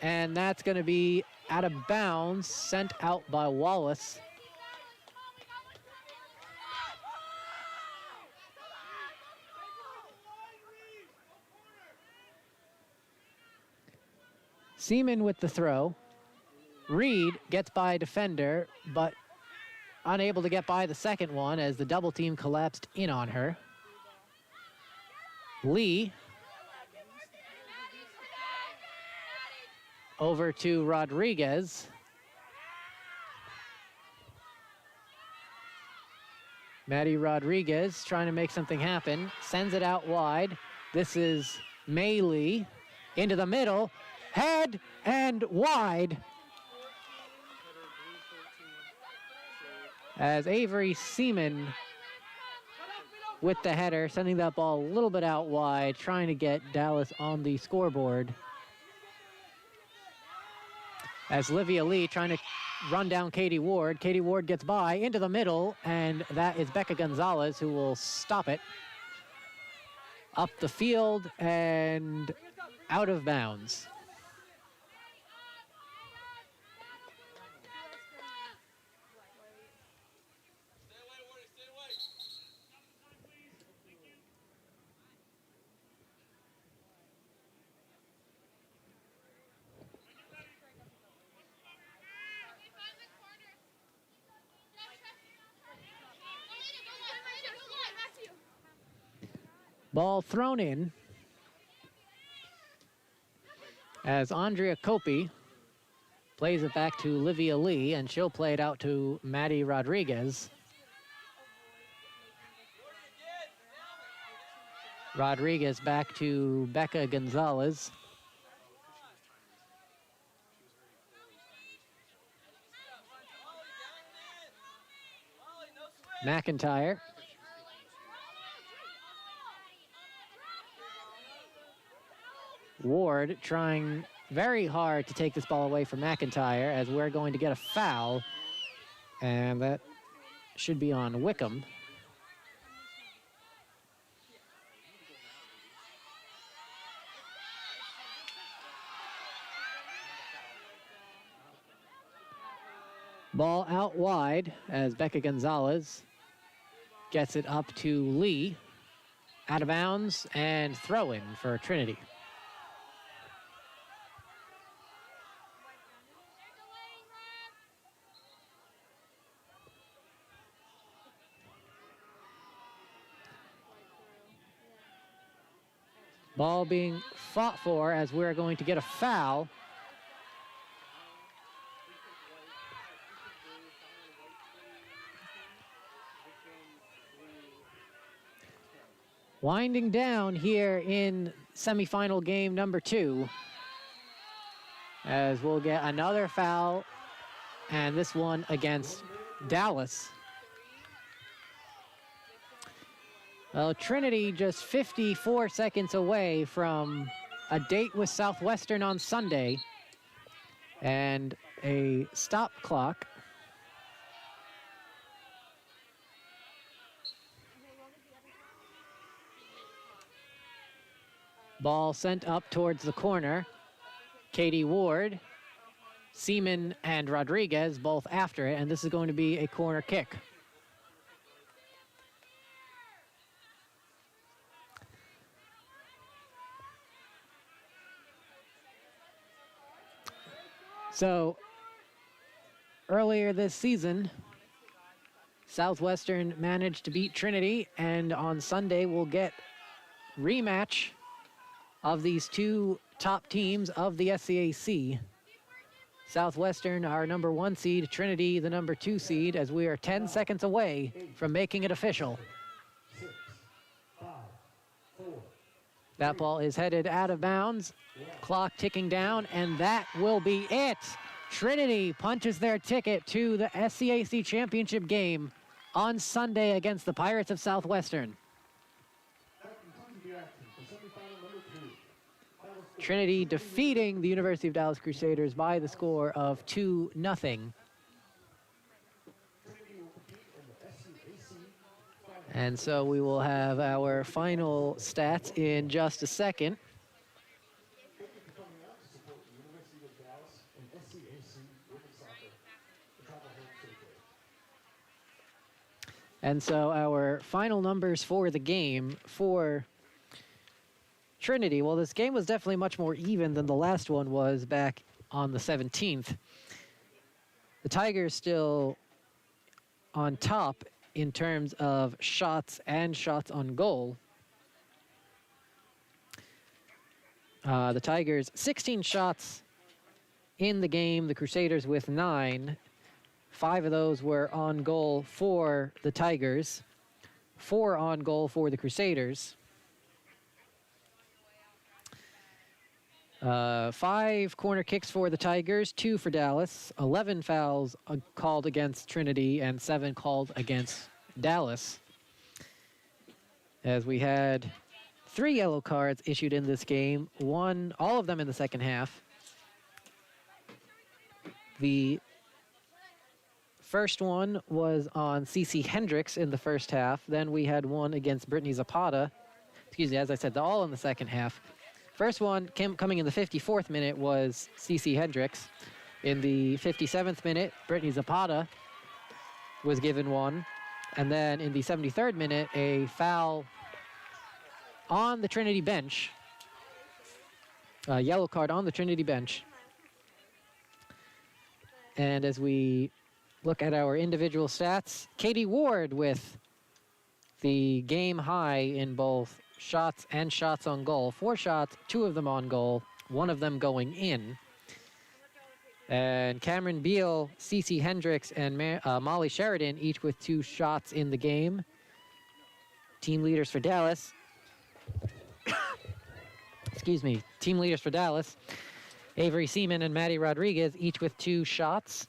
And that's going to be out of bounds, sent out by Wallace. Seaman with the throw. Reed gets by a defender, but unable to get by the second one as the double team collapsed in on her. Lee over to Rodriguez. Maddie Rodriguez trying to make something happen. Sends it out wide. This is Maylee into the middle. Head and wide. As Avery Seaman with the header, sending that ball a little bit out wide, trying to get Dallas on the scoreboard. As Livia Lee trying to run down Katie Ward. Katie Ward gets by into the middle, and that is Becca Gonzalez who will stop it. Up the field and out of bounds. Ball thrown in as Andrea Kopi plays it back to Livia Lee, and she'll play it out to Maddie Rodriguez. Rodriguez back to Becca Gonzalez. McIntyre. Ward trying very hard to take this ball away from McIntyre as we're going to get a foul. And that should be on Wickham. Ball out wide as Becca Gonzalez gets it up to Lee. Out of bounds and throw in for Trinity. Ball being fought for as we're going to get a foul. Winding down here in semifinal game number 2, as we'll get another foul, and this one against Dallas. Well, Trinity just 54 seconds away from a date with Southwestern on Sunday and a stop clock. Ball sent up towards the corner. Katie Ward, Seaman, and Rodriguez both after it, and this is going to be a corner kick. So, earlier this season, Southwestern managed to beat Trinity, and on Sunday we'll get rematch of these two top teams of the SCAC. Southwestern, our number 1 seed, Trinity, the number 2 seed, as we are 10 seconds away from making it official. 6, 5, 4. That ball is headed out of bounds. Clock ticking down, and that will be it. Trinity punches their ticket to the SCAC championship game on Sunday against the Pirates of Southwestern. That concludes the action for semifinal number 2. Trinity defeating the University of Dallas Crusaders by the score of 2-0. Trinity will compete in the SCAC final. And so we will have our final stats in just a second. Thank you for coming out to support the University of Dallas and SCAC women's soccer. The Travel Home Safe Day. And so our final numbers for the game for Trinity, well, this game was definitely much more even than the last one was back on the 17th. The Tigers still on top in terms of shots and shots on goal. The Tigers, 16 shots in the game, the Crusaders with 9. 5 of those were on goal for the Tigers, 4 on goal for the Crusaders. 5 corner kicks for the Tigers, 2 for Dallas, 11 fouls called against Trinity, and 7 called against Dallas. As we had 3 yellow cards issued in this game, all of them in the second half. The first one was on CC Hendricks in the first half. Then we had one against Brittany Zapata. Excuse me, as I said, all in the second half. First one coming in the 54th minute was CC Hendricks. In the 57th minute, Brittany Zapata was given one. And then in the 73rd minute, a foul on the Trinity bench. A yellow card on the Trinity bench. And as we look at our individual stats, Katie Ward with the game high in both shots and shots on goal. 4 shots, 2 of them on goal, 1 of them going in. And Cameron Beal, CC Hendricks, and Molly Sheridan, each with 2 shots in the game. Team leaders for Dallas. team leaders for Dallas, Avery Seaman and Maddie Rodriguez, each with 2 shots.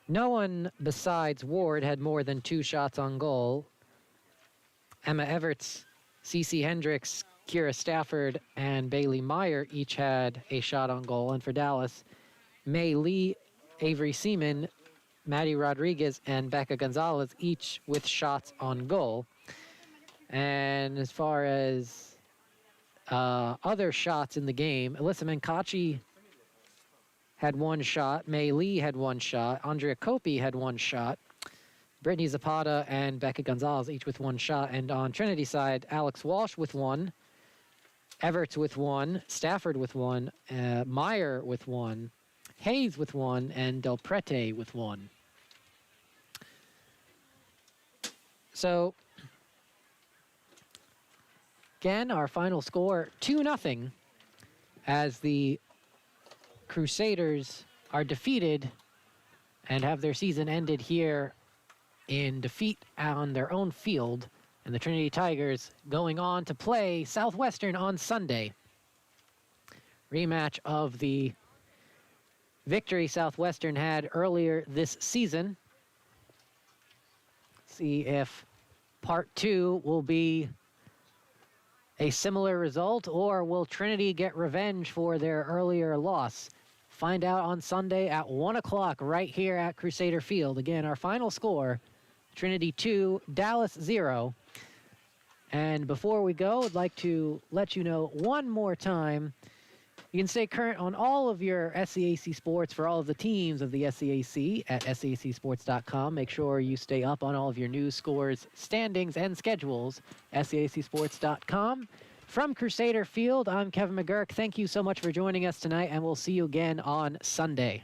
No one besides Ward had more than 2 shots on goal. Emma Everts, Cece Hendricks, Kira Stafford, and Bailey Meyer each had a shot on goal. And for Dallas, May Lee, Avery Seaman, Maddie Rodriguez, and Becca Gonzalez, each with shots on goal. And as far as other shots in the game, Alyssa Menkachi had 1 shot, May Lee had 1 shot, Andrea Kopi had 1 shot, Brittany Zapata and Becca Gonzalez each with 1 shot. And on Trinity side, Alex Walsh with 1, Everts with 1, Stafford with 1, Meyer with 1, Hayes with 1, and Del Prete with 1. So, again, our final score, 2-0, as the Crusaders are defeated and have their season ended here in defeat on their own field, and the Trinity Tigers going on to play Southwestern on Sunday. Rematch of the victory Southwestern had earlier this season. See if part 2 will be a similar result, or will Trinity get revenge for their earlier loss? Find out on Sunday at 1 o'clock right here at Crusader Field. Again, our final score, Trinity 2, Dallas 0. And before we go, I'd like to let you know one more time, you can stay current on all of your SCAC sports for all of the teams of the SCAC at scacsports.com. Make sure you stay up on all of your news, scores, standings, and schedules, scacsports.com. From Crusader Field, I'm Kevin McGurk. Thank you so much for joining us tonight, and we'll see you again on Sunday.